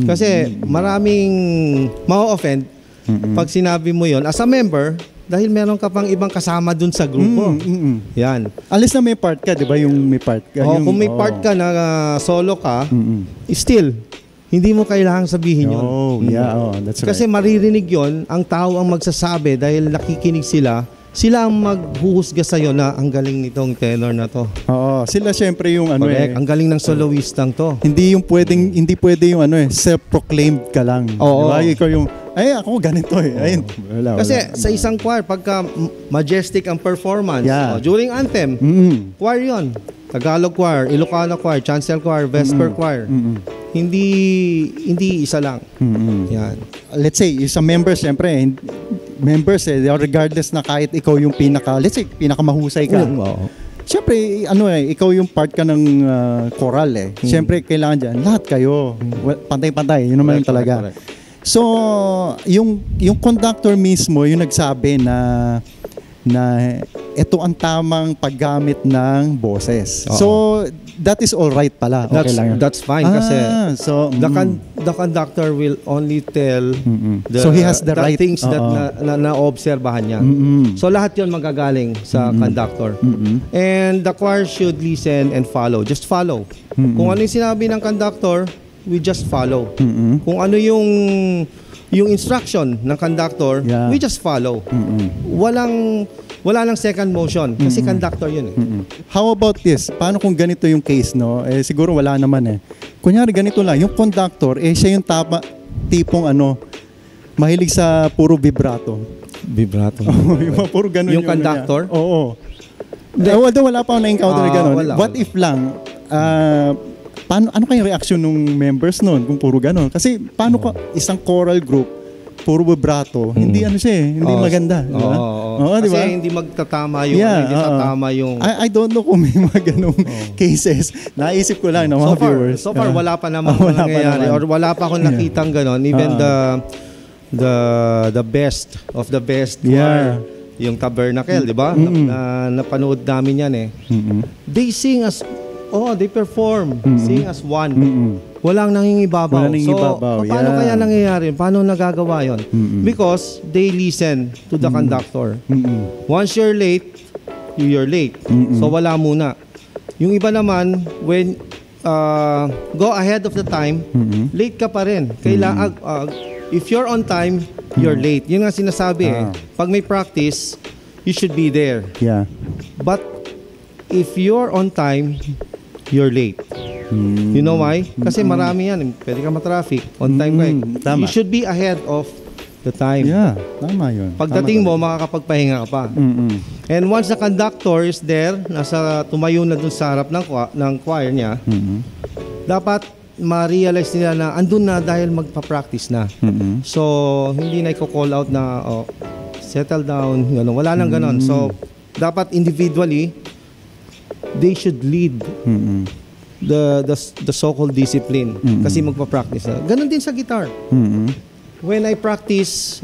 Kasi maraming ma-offend pag sinabi mo yon as a member dahil meron ka pang ibang kasama dun sa grupo. Yan. Alis na may part ka, di ba? Yung may part ka. Kung may part ka na solo ka, still, hindi mo kailangang sabihin yun. That's right. Kasi maririnig yon ang tao ang magsasabi dahil nakikinig sila ang maghuhusga sa'yo na ang galing nitong tenor na to. Sila syempre yung Correct. Ang galing ng soloistang to. Hindi pwede yung self-proclaimed ka lang. Diba? Ikaw yung, ako ganito eh. Ayun. Kasi sa isang choir, pagka majestic ang performance, during anthem, choir yon. Tagalog choir, Ilocano choir, Chancel choir, Vesper choir. Hindi isa lang. Yan. Let's say, isang member, syempre, members regardless na kahit ikaw yung pinakamahusay ka. Siyempre, ikaw yung part ka ng choral eh. Siyempre, kailangan dyan, lahat kayo, pantay-pantay, yun naman yung talaga. So, yung conductor mismo, yung nagsabi na ito ang tamang paggamit ng boses. So, that is all right pala. Okay lang yun. That's fine kasi the conductor will only tell so he has the right things that na-obserbahan niya. So, lahat yun magagaling sa conductor. And the choir should listen and follow. Just follow. Kung ano yung sinabi ng conductor, we just follow. Kung ano yung instruction ng conductor, we just follow. Wala nang second motion kasi conductor yun eh. How about this? Paano kung ganito yung case, no? Siguro wala naman eh. Kunyari ganito lang, yung conductor, siya yung tipong mahilig sa puro vibrato. Vibrato? Yung puro ganun yung conductor? Oo. Wala pa akong na-encounter na ganun. What if lang, ano kayong reaction ng members noon kung puro gano'n? Kasi paano ka isang choral group puro vibrato, hindi hindi maganda, di ba? Kasi diba? hindi magtatama yung hindi tatama yung I don't know kung may mga ganung cases. Naisip ko lang ng mga viewers. So far wala pa naman nangyayari or wala pa akong nakitang gano'n. Even the best of the best choir, yung Tabernacle, di ba? Napanood namin yan eh. They sing as they perform, sing as one. Walang nangingibabaw. So, paano kaya nangyayari? Paano nagagawa yon? Because they listen to the conductor. Once you're late, you're late. So, wala muna. Yung iba naman, when go ahead of the time, late ka pa rin. Kailangan, if you're on time, you're late. Yun nga sinasabi eh. Pag may practice, you should be there. But if you're on time, you're late. You know why? Kasi marami yan. Pwede ka matraffic. On time ka eh. You should be ahead of the time. Tama yun. Pagdating mo, makakapagpahinga ka pa. And once the conductor is there, tumayo na dun sa harap ng choir niya, dapat ma-realize nila na andun na dahil magpa-practice na. So, hindi na i-call out na settle down. Gano'n. Wala nang gano'n. So, dapat individually, they should lead the so-called discipline kasi magpa-practice na. Ganon din sa guitar. When I practice,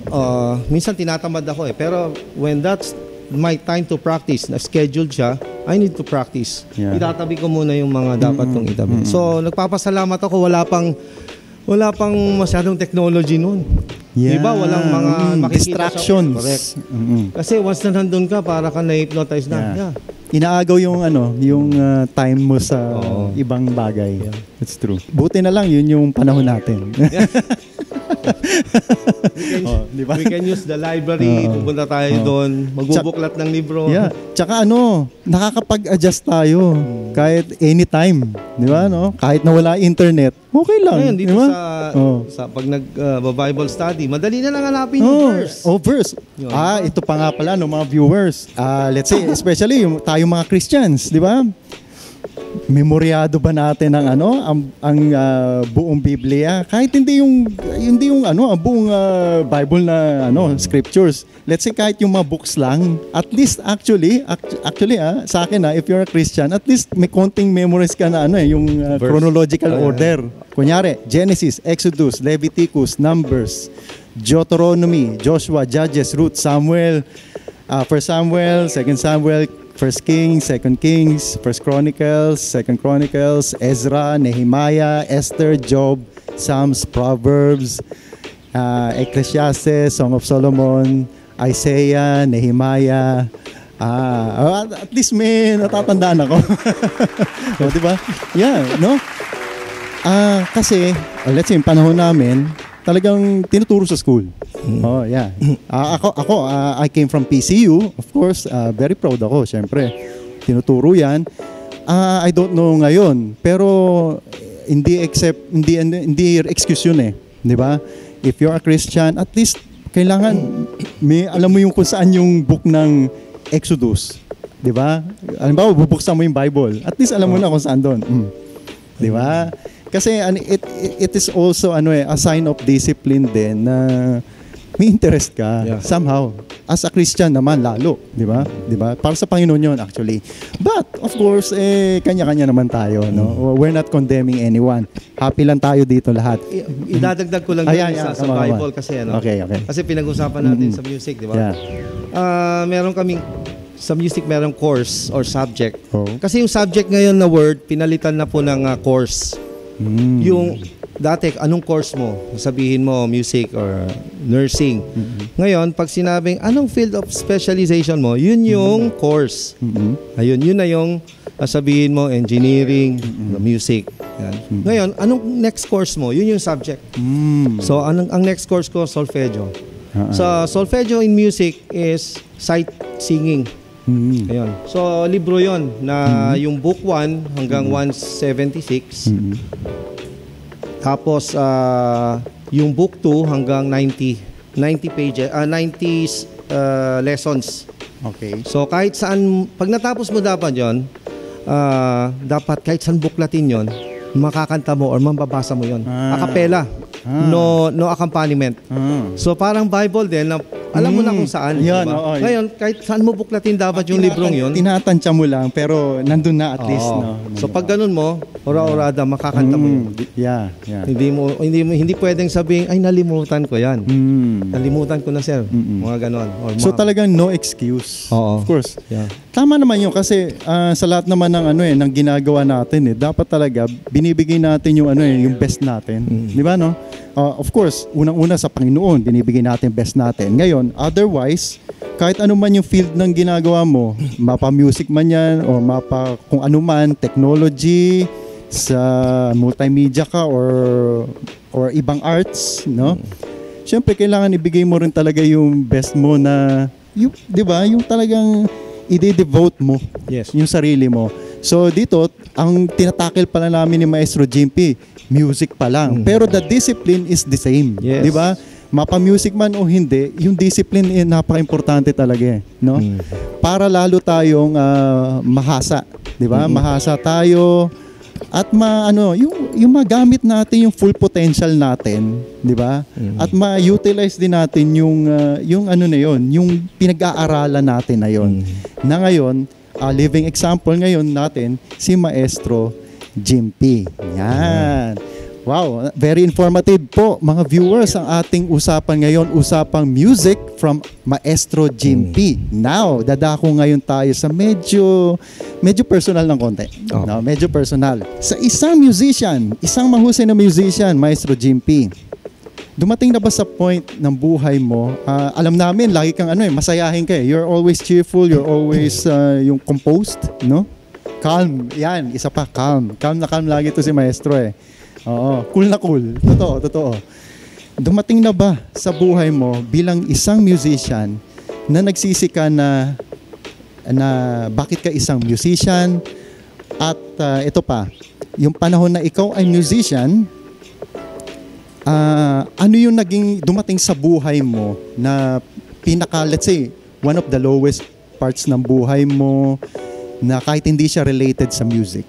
minsan tinatamad ako eh. Pero when that's my time to practice, na-scheduled siya, I need to practice. Yeah. Itatabi ko muna yung mga dapat kong itabi. So, nagpapasalamat ako, wala pang masyadong technology noon. Yeah. Diba? Walang mga makikita distractions. Correct. Kasi once na nandun ka, para ka na-hypnotize na. Yeah. Inaagaw yung time mo sa ibang bagay. Yeah. That's true. Buti na lang yun yung panahon natin. We can use the library, pupunta tayo doon, magbubuklat ng libro. Yeah. Tsaka nakakapag-adjust tayo kahit anytime. Di ba? No? Kahit na wala internet, okay lang. Ngayon, dito diba? sa pag nag-Bible study, madali na lang hanapin yung verse. Verse. Yun. Ito pa nga pala, mga viewers. Let's say, especially tayo mga Christians, di ba? Memoryado ba natin ang buong Biblia? Kahit hindi yung ang buong Bible na scriptures. Let's say kahit yung mga books lang, at least actually sa akin if you're a Christian, at least may konting memories ka na yung chronological order. Kunyari, Genesis, Exodus, Leviticus, Numbers, Deuteronomy, Joshua, Judges, Ruth, Samuel, 1 Samuel, 2 Samuel, 1 Kings, 2 Kings, 1 Chronicles, 2 Chronicles, Ezra, Nehemiah, Esther, Job, Psalms, Proverbs, Ecclesiastes, Song of Solomon, Isaiah, Nehemiah. At least may natatandaan ako. Diba? Yeah, no? Kasi, let's say, yung panahon namin, talagang tinuturo sa school. Yeah. I came from PCU, of course, very proud ako, syempre. Tinuturo 'yan. I don't know ngayon, pero hindi excuse yun 'di ba? If you're a Christian, at least kailangan alam mo yung kung saan yung book ng Exodus, 'di ba? Halimbawa, bubuksan mo yung Bible. At least alam mo na kung saan doon. 'Di ba? Kasi it is also a sign of discipline din na may interest ka somehow. As a Christian naman lalo, 'di ba? 'Di ba? Para sa Panginoon 'yon actually. But of course kanya-kanya naman tayo, no. We're not condemning anyone. Happy lang tayo dito lahat. Idadagdag ko lang sa Bible kasi Okay. Kasi pinag-usapan natin sa music, 'di ba? Meron kaming sa music merong course or subject. Kasi yung subject ngayon na word pinalitan na po ng course. Yung dati, anong course mo? Sabihin mo, music or nursing. Ngayon, pag sinabing, anong field of specialization mo? Yun yung course. Ayun, yun na yung sabihin mo, engineering, music. Yan. Ngayon, anong next course mo? Yun yung subject. So, ang next course ko, solfeggio. So, solfeggio in music is sight singing. Ayun. So, libro yon na yung book 1 hanggang 176. Tapos, yung book 2 hanggang 90 pages, 90 lessons. Okay. So, kahit saan, pag natapos mo dapat yon, dapat kahit saan buklatin yon, makakanta mo or mambabasa mo yon. A cappella. No accompaniment. So, parang Bible din na alam mo na kung saan. Yan, diba? Ngayon, kahit saan mo buklatin dapat yung librong yun. Tinatansya mo lang, pero nandun na at least. No? So pag ganun mo, ora-orada, makakanta mo yun. Yeah. Hindi pwedeng sabihin, ay nalimutan ko yan. Nalimutan ko na, sir. Mga ganon. So talagang no excuse. Of course. Yeah. Tama naman yun kasi sa lahat naman ng ng ginagawa natin dapat talaga binibigay natin yung yung best natin. Di ba, no? Of course, unang-una sa Panginoon, binibigay natin best natin. Ngayon, otherwise, kahit ano man yung field ng ginagawa mo, mapa-music man yan, o kung ano man, technology, sa multimedia ka, or ibang arts, no? Siyempre, kailangan ibigay mo rin talaga yung best mo na, di ba, yung talagang i-devote mo yung sarili mo. So, dito, ang tinatakil pala namin ni Maestro Jimpy, music pa lang. Pero the discipline is the same. Yes. Di ba? Mapa-music man o hindi, yung discipline napaka-importante talaga, no? Para lalo tayong mahasa, di ba? Mahasa tayo at yung magamit natin yung full potential natin, di ba? At ma-utilize din natin yung yung pinag-aaralan natin na yon. Na ngayon, living example ngayon natin si Maestro Jimpy. Yan. Wow, very informative po mga viewers ang ating usapan ngayon, usapang music from Maestro Jim P. Now, dadako ngayon tayo sa medyo personal ng konti. No, medyo personal. Sa isang musician, isang mahusay na musician, Maestro Jim P. Dumating na ba sa point ng buhay mo? Alam namin lagi kang masayahin ka. You're always cheerful, you're always yung composed, no? Calm. Yan, isa pa, calm. Calm na calm lagi to si Maestro eh. Oo, cool na cool. Totoo. Dumating na ba sa buhay mo bilang isang musician na nagsisika na bakit ka isang musician? At ito pa, yung panahon na ikaw ay musician, ano yung naging dumating sa buhay mo na pinaka, let's say, one of the lowest parts ng buhay mo na kahit hindi siya related sa music?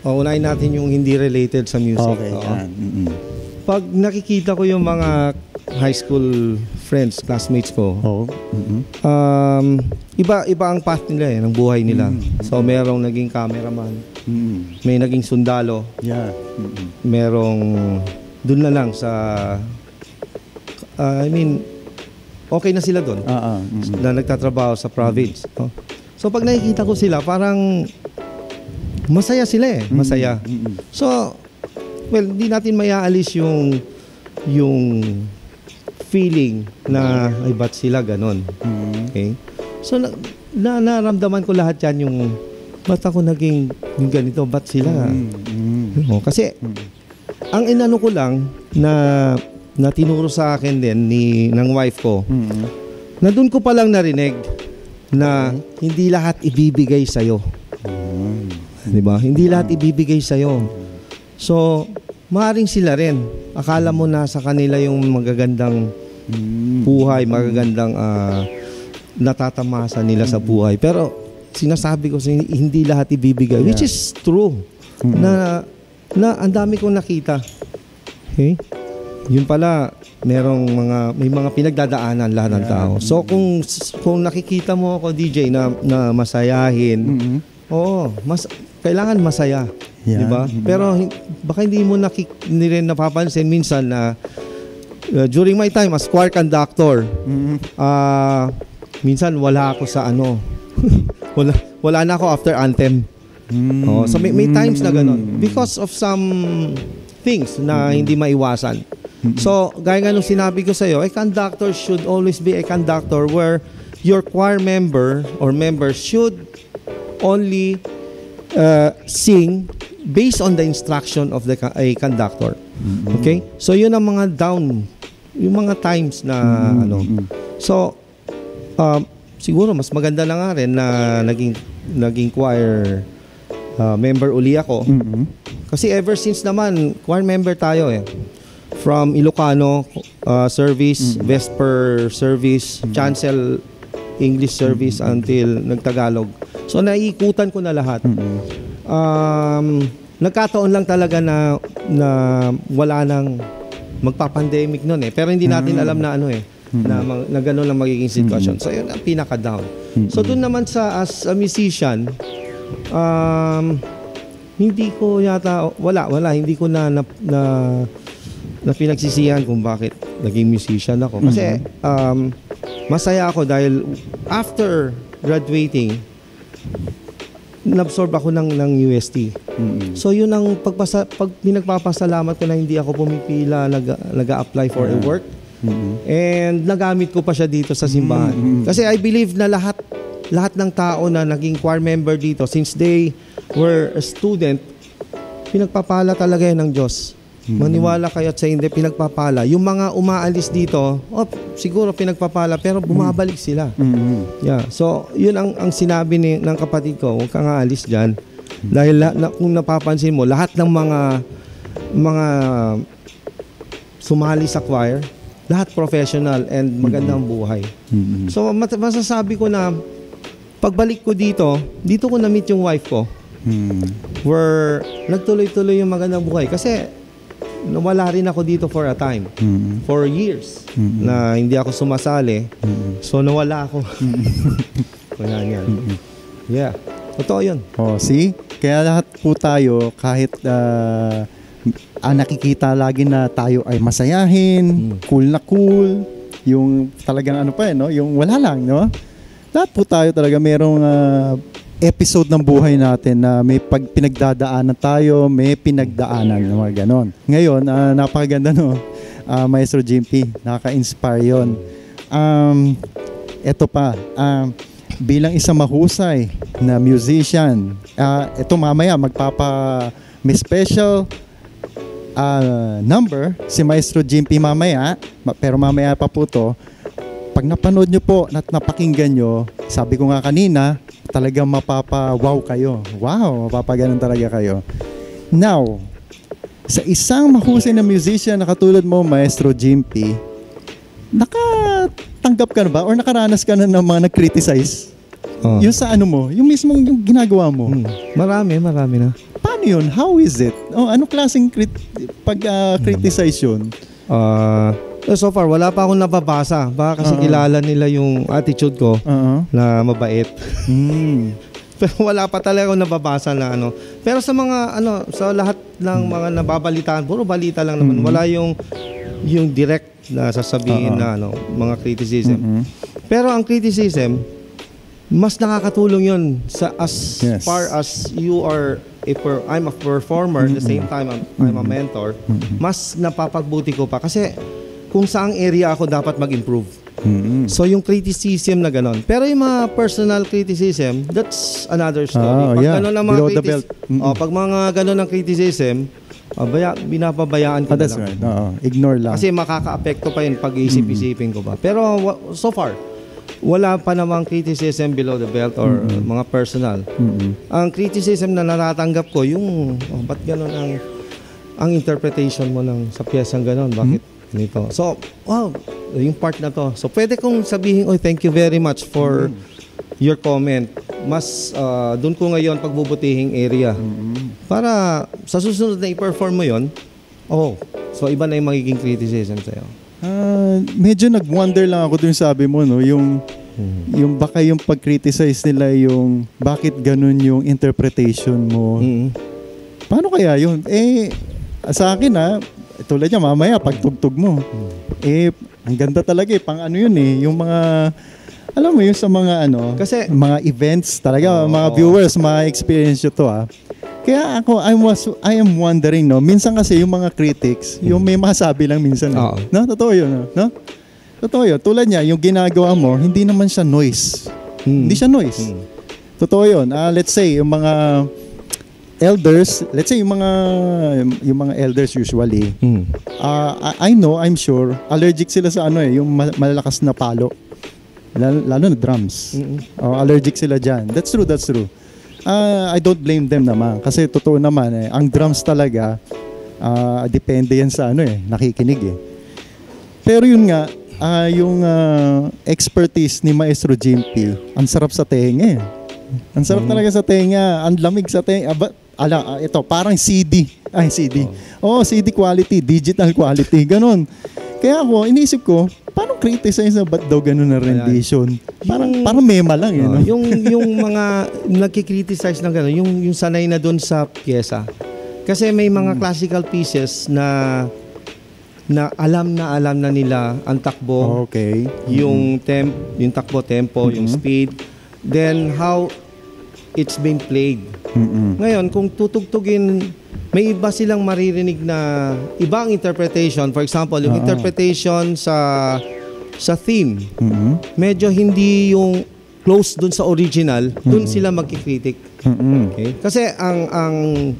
Unahin natin yung hindi related sa music. Okay. Pag nakikita ko yung mga high school friends, classmates ko, iba ang path nila ng buhay nila. So merong naging cameraman, may naging sundalo, merong dun na lang sa okay na sila dun na nagtatrabaho sa province. So pag nakikita ko sila, parang masaya sila masaya. So, well, hindi natin mayaalis yung feeling na ay ba't sila ganon. Okay? So, naramdaman ko lahat yan yung ba't ako naging yung ganito, ba't sila? Kasi, ang inano ko lang na tinuro sa akin din ng wife ko, na doon ko palang narinig na hindi lahat ibibigay sa'yo. Diba? Hindi lahat ibibigay sa'yo. So, maaaring sila rin. Akala mo nasa kanila yung magagandang buhay, magagandang natatamasa nila sa buhay. Pero, sinasabi ko, hindi lahat ibibigay. Which is true. Na ang dami kong nakita. Okay? Yun pala, may mga pinagdadaanan lahat ng tao. So, kung nakikita mo ako, DJ, na masayahin, kailangan masaya, di ba? Pero baka hindi mo rin napapansin minsan na during my time as choir conductor, minsan wala ako sa wala na ako after anthem. So may times na ganun because of some things na hindi maiwasan. So gaya nga nung sinabi ko sa iyo, a conductor should always be a conductor where your choir member or members should only sing based on the instruction of a conductor. Okay? So yun ang mga yung mga times na So siguro mas maganda na nga rin na naging choir member uli ako. Kasi ever since naman choir member tayo from Ilocano service, Vesper service, Chancel English service until nagtagalog. So naiikutan ko na lahat. Nagkataon lang talaga na wala nang magpa-pandemic noon pero hindi natin alam na na gano'n lang magiging sitwasyon. So yun ang pinaka-down. So doon naman as a musician, hindi ko yata hindi ko na pinagsisihan kung bakit naging musician ako. Kasi masaya ako dahil after graduating, nabsorb ako ng UST. So yun ang pinagpapasalamat ko na hindi ako pumipila nag-a-apply for a work. And nagamit ko pa siya dito sa simbahan. Kasi I believe na lahat ng tao na naging choir member dito, since they were a student, pinagpapala talaga yan ng Diyos. Maniwala kayo at sa hindi, pinagpapala. Yung mga umaalis dito, siguro pinagpapala, pero bumabalik sila. So, yun ang sinabi ng kapatid ko, huwag kang aalis dyan. Dahil kung napapansin mo, lahat ng mga sumali sa choir, lahat professional and magandang buhay. So, masasabi ko na, pagbalik ko dito ko na-meet yung wife ko. Where nagtuloy-tuloy yung magandang buhay. Kasi, nawala rin ako dito for a time. For years. Na hindi ako sumasali. So, nawala ako. Wala niyan. Yeah. Totoo yun. See? Kaya lahat po tayo, kahit nakikita lagi na tayo ay masayahin, cool na cool, yung talagang ano pa no? Yung wala lang, no? Lahat po tayo talaga merong episode ng buhay natin na may pinagdadaanan tayo, may pinagdaanan, mga ganon. Ngayon, napakaganda, no? Maestro Jimpy, nakaka-inspire yun. Eto pa, bilang isang mahusay na musician, ito mamaya may special number si Maestro Jimpy mamaya, pero mamaya pa po to. Pag napanood nyo po at napakinggan nyo, sabi ko nga kanina, talagang mapapa-wow kayo. Wow, mapapaganon talaga kayo. Now, sa isang mahusay na musician na katulad mo, Maestro Jimpy, nakatanggap ka na ba or nakaranas ka na ng mga nag-criticize? Yung sa ano mo, yung mismong yung ginagawa mo? Marami na. Paano yun? How is it? Anong klaseng pag-criticize yun? So far, wala pa akong nababasa. Baka kasi kilala nila yung attitude ko na mabait. Pero wala pa talaga akong nababasa na ano. Pero sa mga sa lahat ng mga nababalitaan, puro balita lang naman. Wala yung direct na sasabihin na mga criticism. Pero ang criticism, mas nakakatulong yun as far as you are I'm a performer, at the same time I'm a mentor. Mas napapagbuti ko pa kasi kung saang area ako dapat mag-improve. So yung criticism na ganon. Pero yung mga personal criticism, that's another story. Pag ganon ang mga pag mga ganon ang criticism, binapabayaan ko na lang. Right. Ignore lang. Kasi makaka-apekto pa yun pag isip-isipin ko pa. Pero so far, wala pa namang criticism below the belt or mga personal. Ang criticism na natatanggap ko, yung ba't ganon ang interpretation mo sa piyesang ganon? Bakit nito? So, wow, yung part na to. So, pwede kong sabihin, thank you very much for your comment. Mas, dun ko ngayon pagbubutihing area. Para sa susunod na i-perform mo yun, so iba na yung magiging criticism sa'yo. Medyo nag-wonder lang ako dun sabi mo, no? Yung baka yung pag-criticize nila yung bakit ganun yung interpretation mo. Paano kaya yun? Sa akin tulad niya mamaya pagtugtog mo. Ang ganda talaga pang ano yun yung mga alam mo yung sa mga kasi mga events talaga mga viewers ma-experience nyo to Kaya ako I am wondering minsan kasi yung mga critics yung may masabi lang minsan no? Totoo yun no? Totoo yun. Tulad niya yung ginagawa mo hindi naman siya noise. Hindi siya noise. Totoo yun. Let's say yung mga elders, let's say yung mga elders usually, I'm sure, allergic sila sa yung malalakas na palo. Lalo na drums. Allergic sila dyan. That's true. I don't blame them naman. Kasi totoo naman ang drums talaga, depende yan sa nakikinig Pero yun nga, yung expertise ni Maestro Jimpy, ang sarap sa tenga Ang sarap talaga sa tenga. Ang lamig sa tenga. Ito, parang CD. CD quality, digital quality, ganun. Kaya ako, iniisip ko, paano criticize na ba't daw ganun na rendition? Parang mema lang no? yung mga nagki-criticize ng ganun, yung sanay na doon sa pyesa. Kasi may mga classical pieces na alam na nila ang takbo. Okay. Yung takbo, tempo, yung speed, then how it's been played. Ngayon, kung tutugtugin, may iba silang maririnig na ibang interpretation. For example, yung interpretation sa theme, medyo hindi yung close dun sa original, dun sila magkikritik. Okay? Kasi ang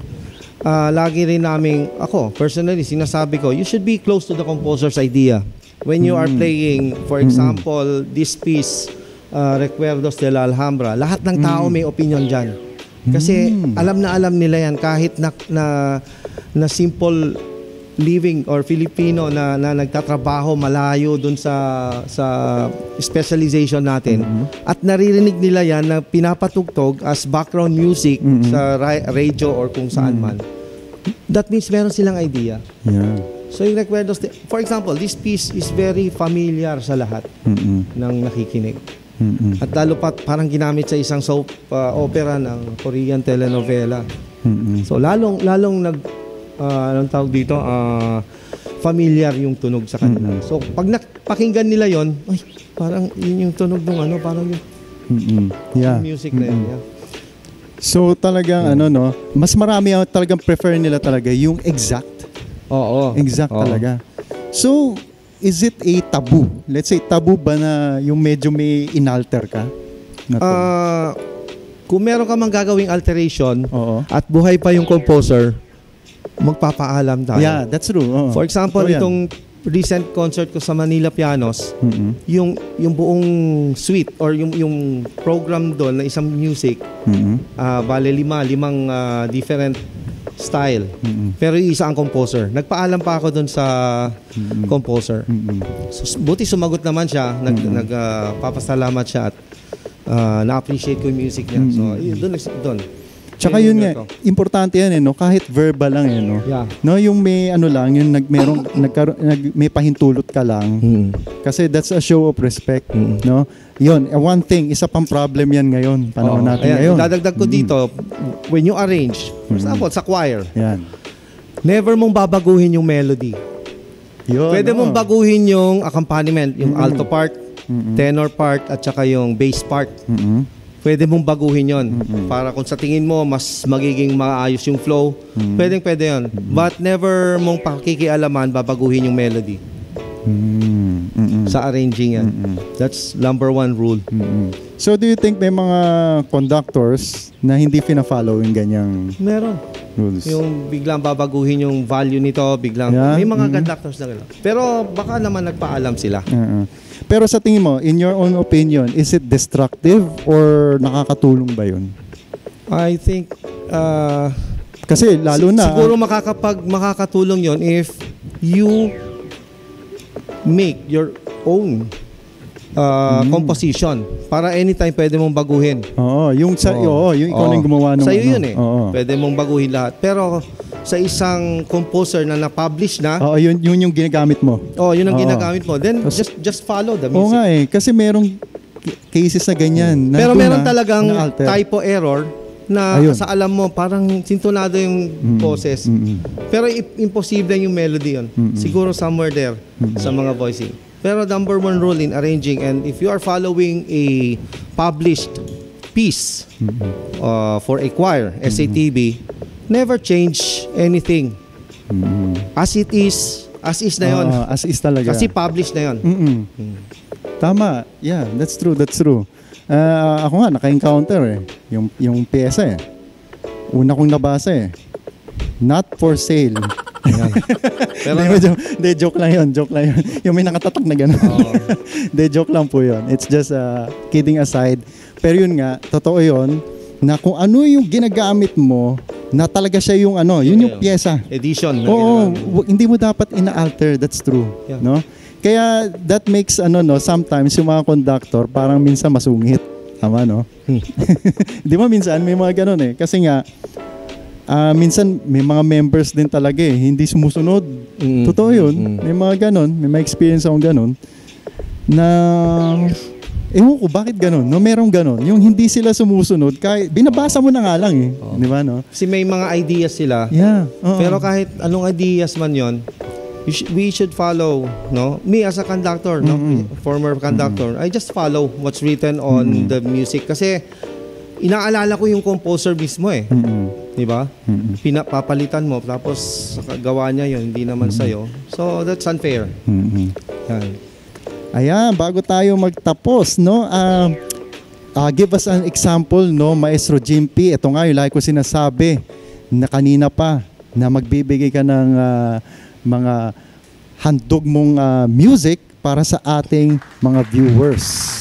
lagi rin namin, ako, personally, sinasabi ko, you should be close to the composer's idea. When you are playing, for example, this piece, Recuerdos de la Alhambra, lahat ng tao may opinion dyan. Kasi alam nila yan kahit na simple living or Filipino na nagtatrabaho malayo dun sa specialization natin at naririnig nila yan na pinapatugtog as background music sa radio or kung saan man. That means meron silang idea. So yung Recuerdos, for example, this piece is very familiar sa lahat ng nakikinig. At lalo pa parang ginamit sa isang soap opera ng Korean telenovela. So lalong anong tawag dito, familiar yung tunog sa kanila. So pag napakinggan nila yon, ay parang yun yung tunog ng ano, parang yung music na yun. Yeah. So talagang mas marami ang talagang prefer nila talaga yung exact. Oo. Exact talaga. So is it a taboo? Let's say taboo ba na yung medyo may inalter ka? Kung meron ka mang gagawing alteration at buhay pa yung composer, magpapaalam tayo. Yeah, that's true. For example, itong recent concert ko sa Manila Pianos, yung buong suite or yung program doon na isang music, bale limang different style. Pero isa ang composer. Nagpaalam pa ako doon sa composer. So, buti sumagot naman siya, nagpapasalamat siya at na-appreciate ko yung music niya. So, doon. Tsaka yun nga, importante yan kahit verbal lang Yeah. yung may lang, yung may pahintulot ka lang. Kasi that's a show of respect, Yun, one thing, isa pang problem yan ngayon, panahon natin ngayon. Dadagdag ko dito, when you arrange, for example, sa choir, never mong babaguhin yung melody. Yun, pwede mong baguhin yung accompaniment, yung alto part, tenor part, at saka yung bass part. Pwede mong baguhin yon para kung sa tingin mo mas magiging maayos yung flow, pwede yon. But never mong pakikialaman babaguhin yung melody. Sa arranging yan. That's number one rule. So do you think may mga conductors na hindi fina-follow yung ganyang meron rules? Yung biglang babaguhin yung value nito, biglang may mga conductors na gano'n. Pero baka naman nagpaalam sila. Pero sa tingin mo, in your own opinion, is it destructive or nakakatulong ba yun? I think kasi lalo na siguro makakatulong yon if you make your own composition para anytime pwede mong baguhin. Yung ikaw lang gumawa ng sa'yo yun pwede mong baguhin lahat. Pero sa isang composer na na-publish na, yun yung ginagamit mo. Yun ang ginagamit mo. Then just follow the music. Nga kasi merong cases na ganyan. Pero meron talagang typo error na sa alam mo parang sintonado yung boses. Pero imposible yung melody yun. Siguro somewhere there sa mga voicing. Pero number one rule in arranging, and if you are following a published piece for a choir, SATB, never change anything. As is na yun. As is talaga. Kasi published na yun. Tama. Yeah, that's true. Ako nga, naka-encounter yung pyesa Una kong nabasa not for sale. Pero joke lang yun. Yung may nakatatak na gano'n. Joke lang po yun. It's just kidding aside. Pero yun nga, totoo yun, na kung ano yung ginagamit mo, na talaga siya yung yun yung pyesa. Edition. Hindi mo dapat ina-alter. That's true. Yeah. No? Kaya that makes sometimes yung mga conductor parang minsan masungit. Tama, no? Di ba minsan may mga ganun kasi nga minsan may mga members din talaga hindi sumusunod. Totoo yun. May mga ganun, may mga experience akong ganun na ewan ko bakit ganun, merong ganun. Yung hindi sila sumusunod, kahit binabasa mo na nga lang di ba, no? Kasi may mga ideas sila. Yeah. Pero kahit anong ideas man yon, we should follow, no? Me as a conductor, former conductor, I just follow what's written on the music kasi inaalala ko yung composer mismo di ba? Pinapapalitan mo tapos gawa niya yun, hindi naman sa'yo. So that's unfair. Ayan, bago tayo magtapos, no? Give us an example, no, Maestro Jimpy. Ito nga yung lagi ko sinasabi na kanina pa na magbibigay ka ng mga handog mong music para sa ating mga viewers.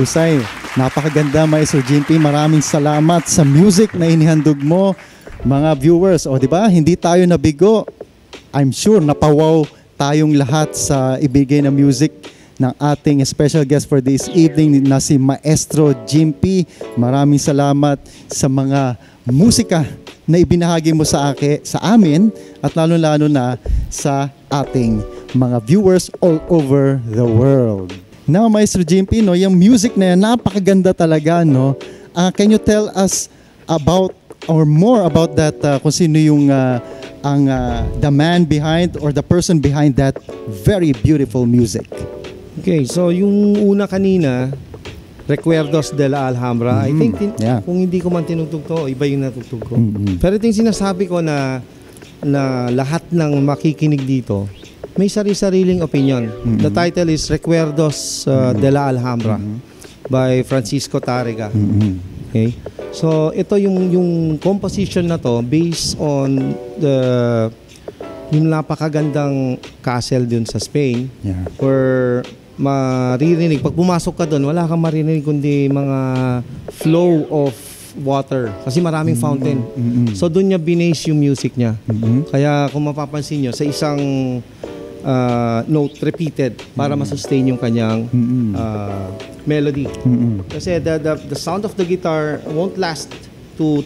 Mahusay. Napakaganda, Maestro Jimpy. Maraming salamat sa music na inihandog mo, mga viewers. O, di ba? Hindi tayo nabigo. I'm sure napawaw tayong lahat sa ibigay na music ng ating special guest for this evening na si Maestro Jimpy. Maraming salamat sa mga musika na ibinahagi mo sa amin at lalo-lalo na sa ating mga viewers all over the world. Now, Maestro Jimpy, no, yung music na yan, napakaganda talaga, no? Can you tell us about or more about that, kung sino yung the man behind or the person behind that very beautiful music? Okay, so yung una kanina, Recuerdos de la Alhambra, I think kung hindi ko man tinugtog to, iba yung natugtog ko. Pero ito yung sinasabi ko na lahat ng makikinig dito, may sari-sariling opinion. The title is Recuerdos de la Alhambra by Francisco Tárrega. Okay? So ito yung composition na to based on yung napakagandang castle dun sa Spain, where maririnig, pag pumasok ka dun, wala kang maririnig kundi mga flow of water kasi maraming fountain. So dun niya binase yung music niya. Kaya kung mapapansin nyo, sa isang note repeated para masustain yung kanyang melody. Kasi the sound of the guitar won't last to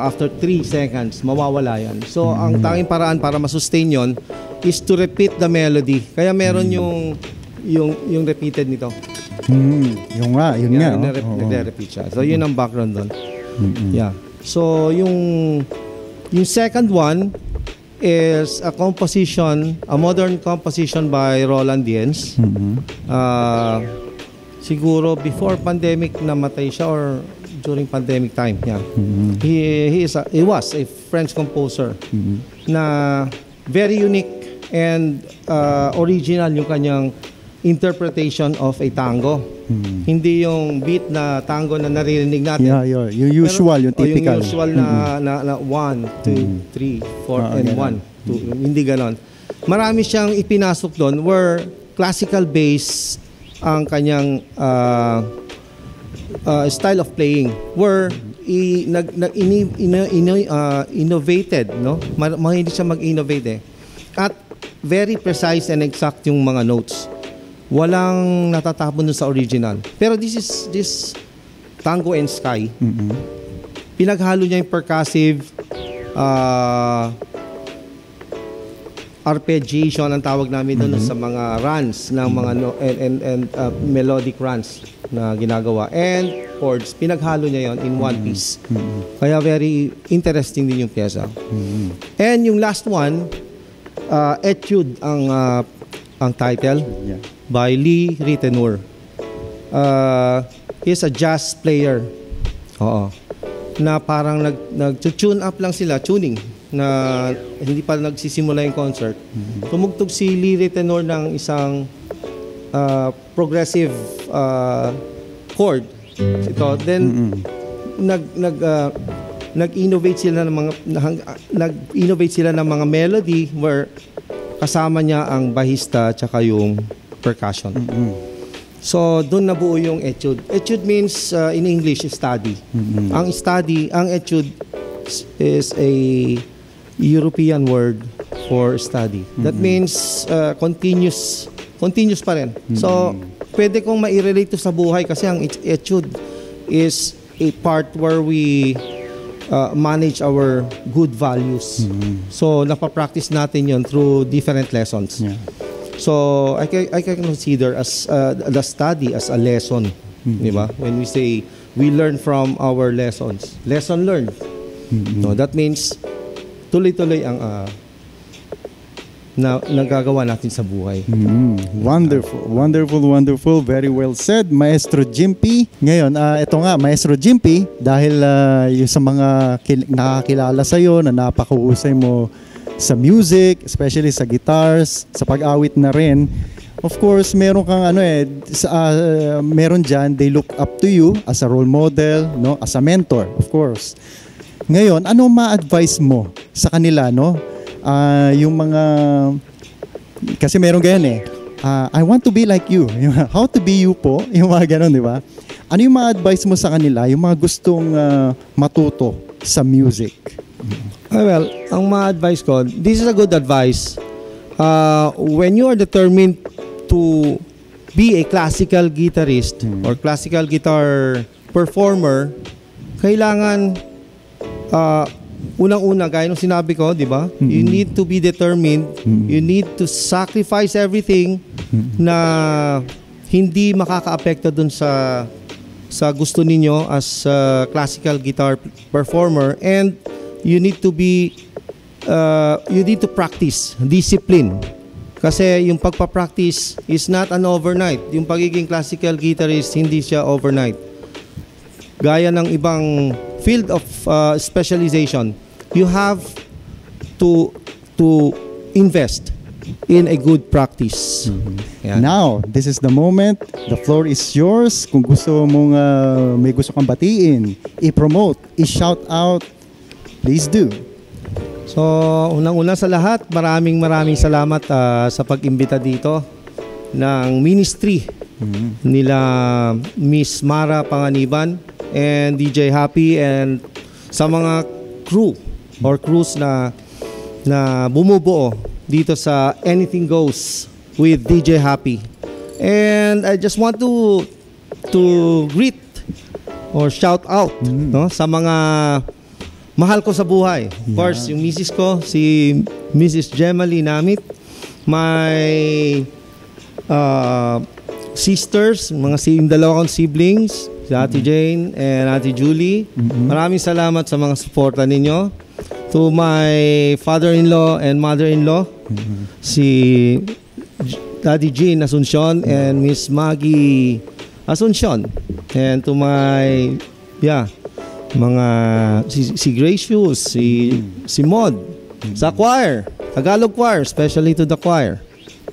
after 3 seconds, mawawala yan. So ang tanging paraan para masustain yon is to repeat the melody. Kaya meron yung repeated nito. Yung nga. Nagre-repeat siya. So yun ang background doon. Yeah. So yung second one is a modern composition by Roland Dienz. Siguro before pandemic namatay siya or during pandemic time. Yeah. He was a French composer na very unique and original yung kanyang interpretation of a tango. Hindi yung beat na tango na naririnig natin. Yung usual, yung typical. Yung usual na 1, 2, 3, 4, and 1, 2. Hindi ganon. Marami siyang ipinasok doon where classical bass ang kanyang style of playing, where innovated, no? Hindi siya mag-innovate at very precise and exact yung mga notes. Walang natatapon dun sa original. Pero this Tango and Sky, pinaghalo niya yung percussive arpeggiation ang tawag namin doon sa mga runs ng mga and melodic runs na ginagawa and chords, pinaghalo niya yon in one piece. Kaya very interesting din yung pyesa. And yung last one, Etude ang title, by Lee Ritenour. He's a jazz player. Na parang nag-tune up lang sila, tuning, na hindi pa nagsisimula yung concert. Tumugtog si Lee Ritenour ng isang progressive chord. Ito, then nag-innovate sila ng mga melody where kasama niya ang bahista tsaka yung percussion. So doon nabuo yung etude. Etude means in English study. Ang etude is a European word for study. That means continuous pa rin. So pwede kong ma-relate to sa buhay kasi ang etude is a part where we manage our good values. So napapractice natin yon through different lessons. So I can consider as the study as a lesson, di ba? When we say we learn from our lessons, lesson learned. No, that means tuloy-tuloy ang nagagawa natin sa buhay. Wonderful. Very well said, Maestro Jimpy. Ngayon, ito nga, Maestro Jimpy, dahil yung sa mga nakakilala sa'yo na napakahusay mo sa music, especially sa guitars, sa pag-awit na rin. Of course, meron kang meron dyan, they look up to you as a role model, no, as a mentor, of course. Ngayon, ano ma-advise mo sa kanila, no? Yung mga, kasi meron ganyan I want to be like you. How to be you po, yung mga ganun, di ba? Ano yung mga advice mo sa kanila, yung mga gustong matuto sa music? Well, ang mga advice ko, this is a good advice. When you are determined to be a classical guitarist or classical guitar performer, kailangan unang-una, gaya ng sinabi ko, di ba? You need to be determined. You need to sacrifice everything na hindi makakaapekto dun sa gusto ninyo as a classical guitar performer, and you need to practice discipline. Kasi yung pagpa-practice is not an overnight. Yung pagiging classical guitarist, hindi siya overnight. Gaya ng ibang field of specialization, you have to invest in a good practice. Yan. Now, this is the moment. The floor is yours. Kung gusto mong may gusto kang batiin, i-promote, i-shout out, please do. So, unang-una sa lahat, maraming salamat sa pag-imbita dito ng ministry nila Miss Mara Panganiban and DJ Happy, and sa mga crew or crews na bumubuo dito sa Anything Goes with DJ Happy. And I just want to greet or shout out no, sa mga mahal ko sa buhay. Of course, yung misis ko, si Mrs. Gemma Linamit, my sisters, yung dalawa kong siblings, si Ate Jane and Ate Julie. Maraming salamat sa mga suporta ninyo. To my father-in-law and mother-in-law, si Daddy Jean Asuncion and Miss Maggie Asuncion. And to my, mga si Gracious, si Mod, sa choir, Tagalog choir, especially to the choir.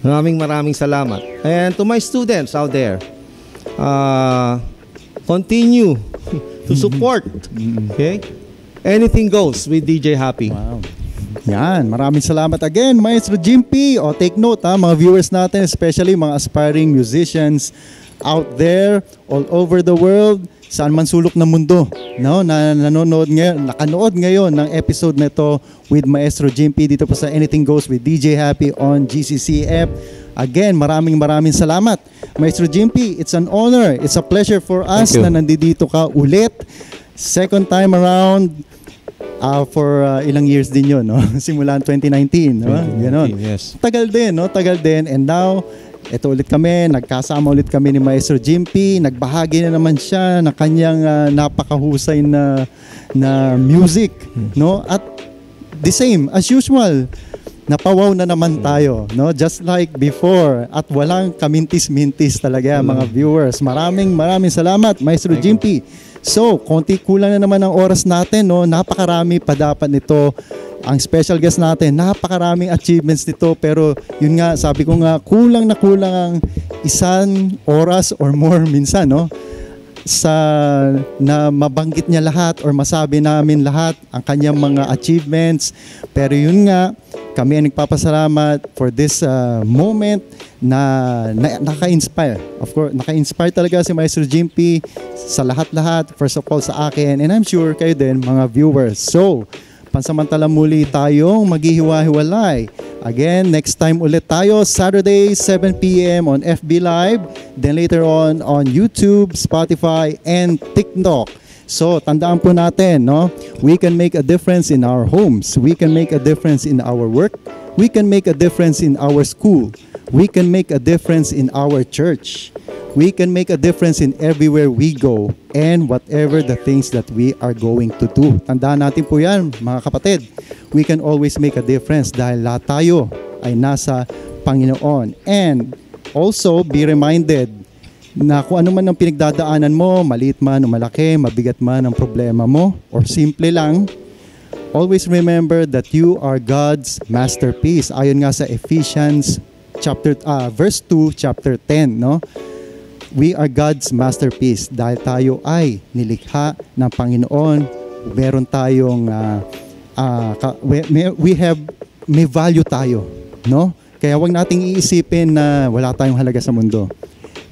Maraming salamat. And to my students out there, continue to support. Okay? Anything Goes with DJ Happy. Wow. Yan, maraming salamat again, Maestro Jimpy. O, take note mga viewers natin, especially mga aspiring musicians out there, all over the world, saan man sulok ng mundo, no, na nakanood ngayon ng episode na ito with Maestro Jimpy dito po sa Anything Goes with DJ Happy on GCCF. Again, maraming salamat, Maestro Jimpy. It's an honor, it's a pleasure for us na nandito ka ulit. Second time around, for ilang years din yun, no? Simulan 2019, no? Ganon. Yes. Tagal din, no? Tagal din. And now, ito ulit kami, nagkasama ulit kami ni Maestro Jimpy. Nagbahagi na naman siya ng kanyang napakahusay na music, no? At the same, as usual, napawaw na naman tayo, no? Just like before. At walang kamintis-mintis talaga, mga viewers. Maraming salamat, Maestro Jimpy. So, konti kulang na naman ang oras natin, no? Napakarami pa dapat nito. Ang special guest natin, napakaraming achievements nito, pero yun nga, sabi ko nga, kulang ang isang oras or more minsan, no? Na mabanggit niya lahat or masabi namin lahat ang kanyang mga achievements. Pero yun nga, kami ay nagpapasalamat for this moment na naka-inspire. Of course, naka-inspire talaga si Maestro Jimpy sa lahat-lahat. First of all sa akin, and I'm sure kayo din, mga viewers. So, pansamantala muli tayong maghihiwa-hiwalay. Again, next time ulit tayo, Saturday, 7 p.m. on FB Live. Then later on YouTube, Spotify, and TikTok. So, tandaan po natin, no? We can make a difference in our homes. We can make a difference in our work. We can make a difference in our school. We can make a difference in our church. We can make a difference in everywhere we go and whatever the things that we are going to do. Tandaan natin po yan, mga kapatid. We can always make a difference dahil lahat tayo ay nasa Panginoon. And also, be reminded na kung ano man ang pinagdadaanan mo, maliit man o malaki, mabigat man ang problema mo, or simple lang, always remember that you are God's masterpiece. Ayon nga sa Ephesians verse 2, chapter 10, no? We are God's masterpiece dahil tayo ay nilikha ng Panginoon. Meron tayong may value tayo, no? Kaya wag nating iisipin na wala tayong halaga sa mundo.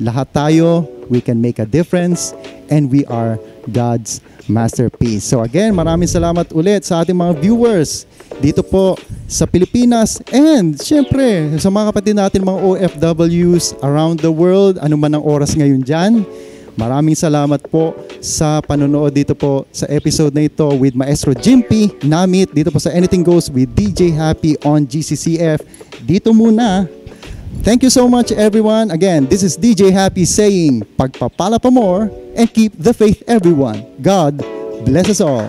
Lahat tayo, we can make a difference, and we are God's masterpiece. So again, maraming salamat ulit sa ating mga viewers dito po sa Pilipinas, and syempre sa mga kapatid natin mga OFWs around the world, ano man ang oras ngayon dyan. Maraming salamat po sa panonood dito po sa episode na ito with Maestro Jimpy Namit dito po sa Anything Goes with DJ Happy on GCCF. Dito muna. Thank you so much everyone. Again, this is DJ Happy saying, pagpapala pa more and keep the faith everyone. God bless us all.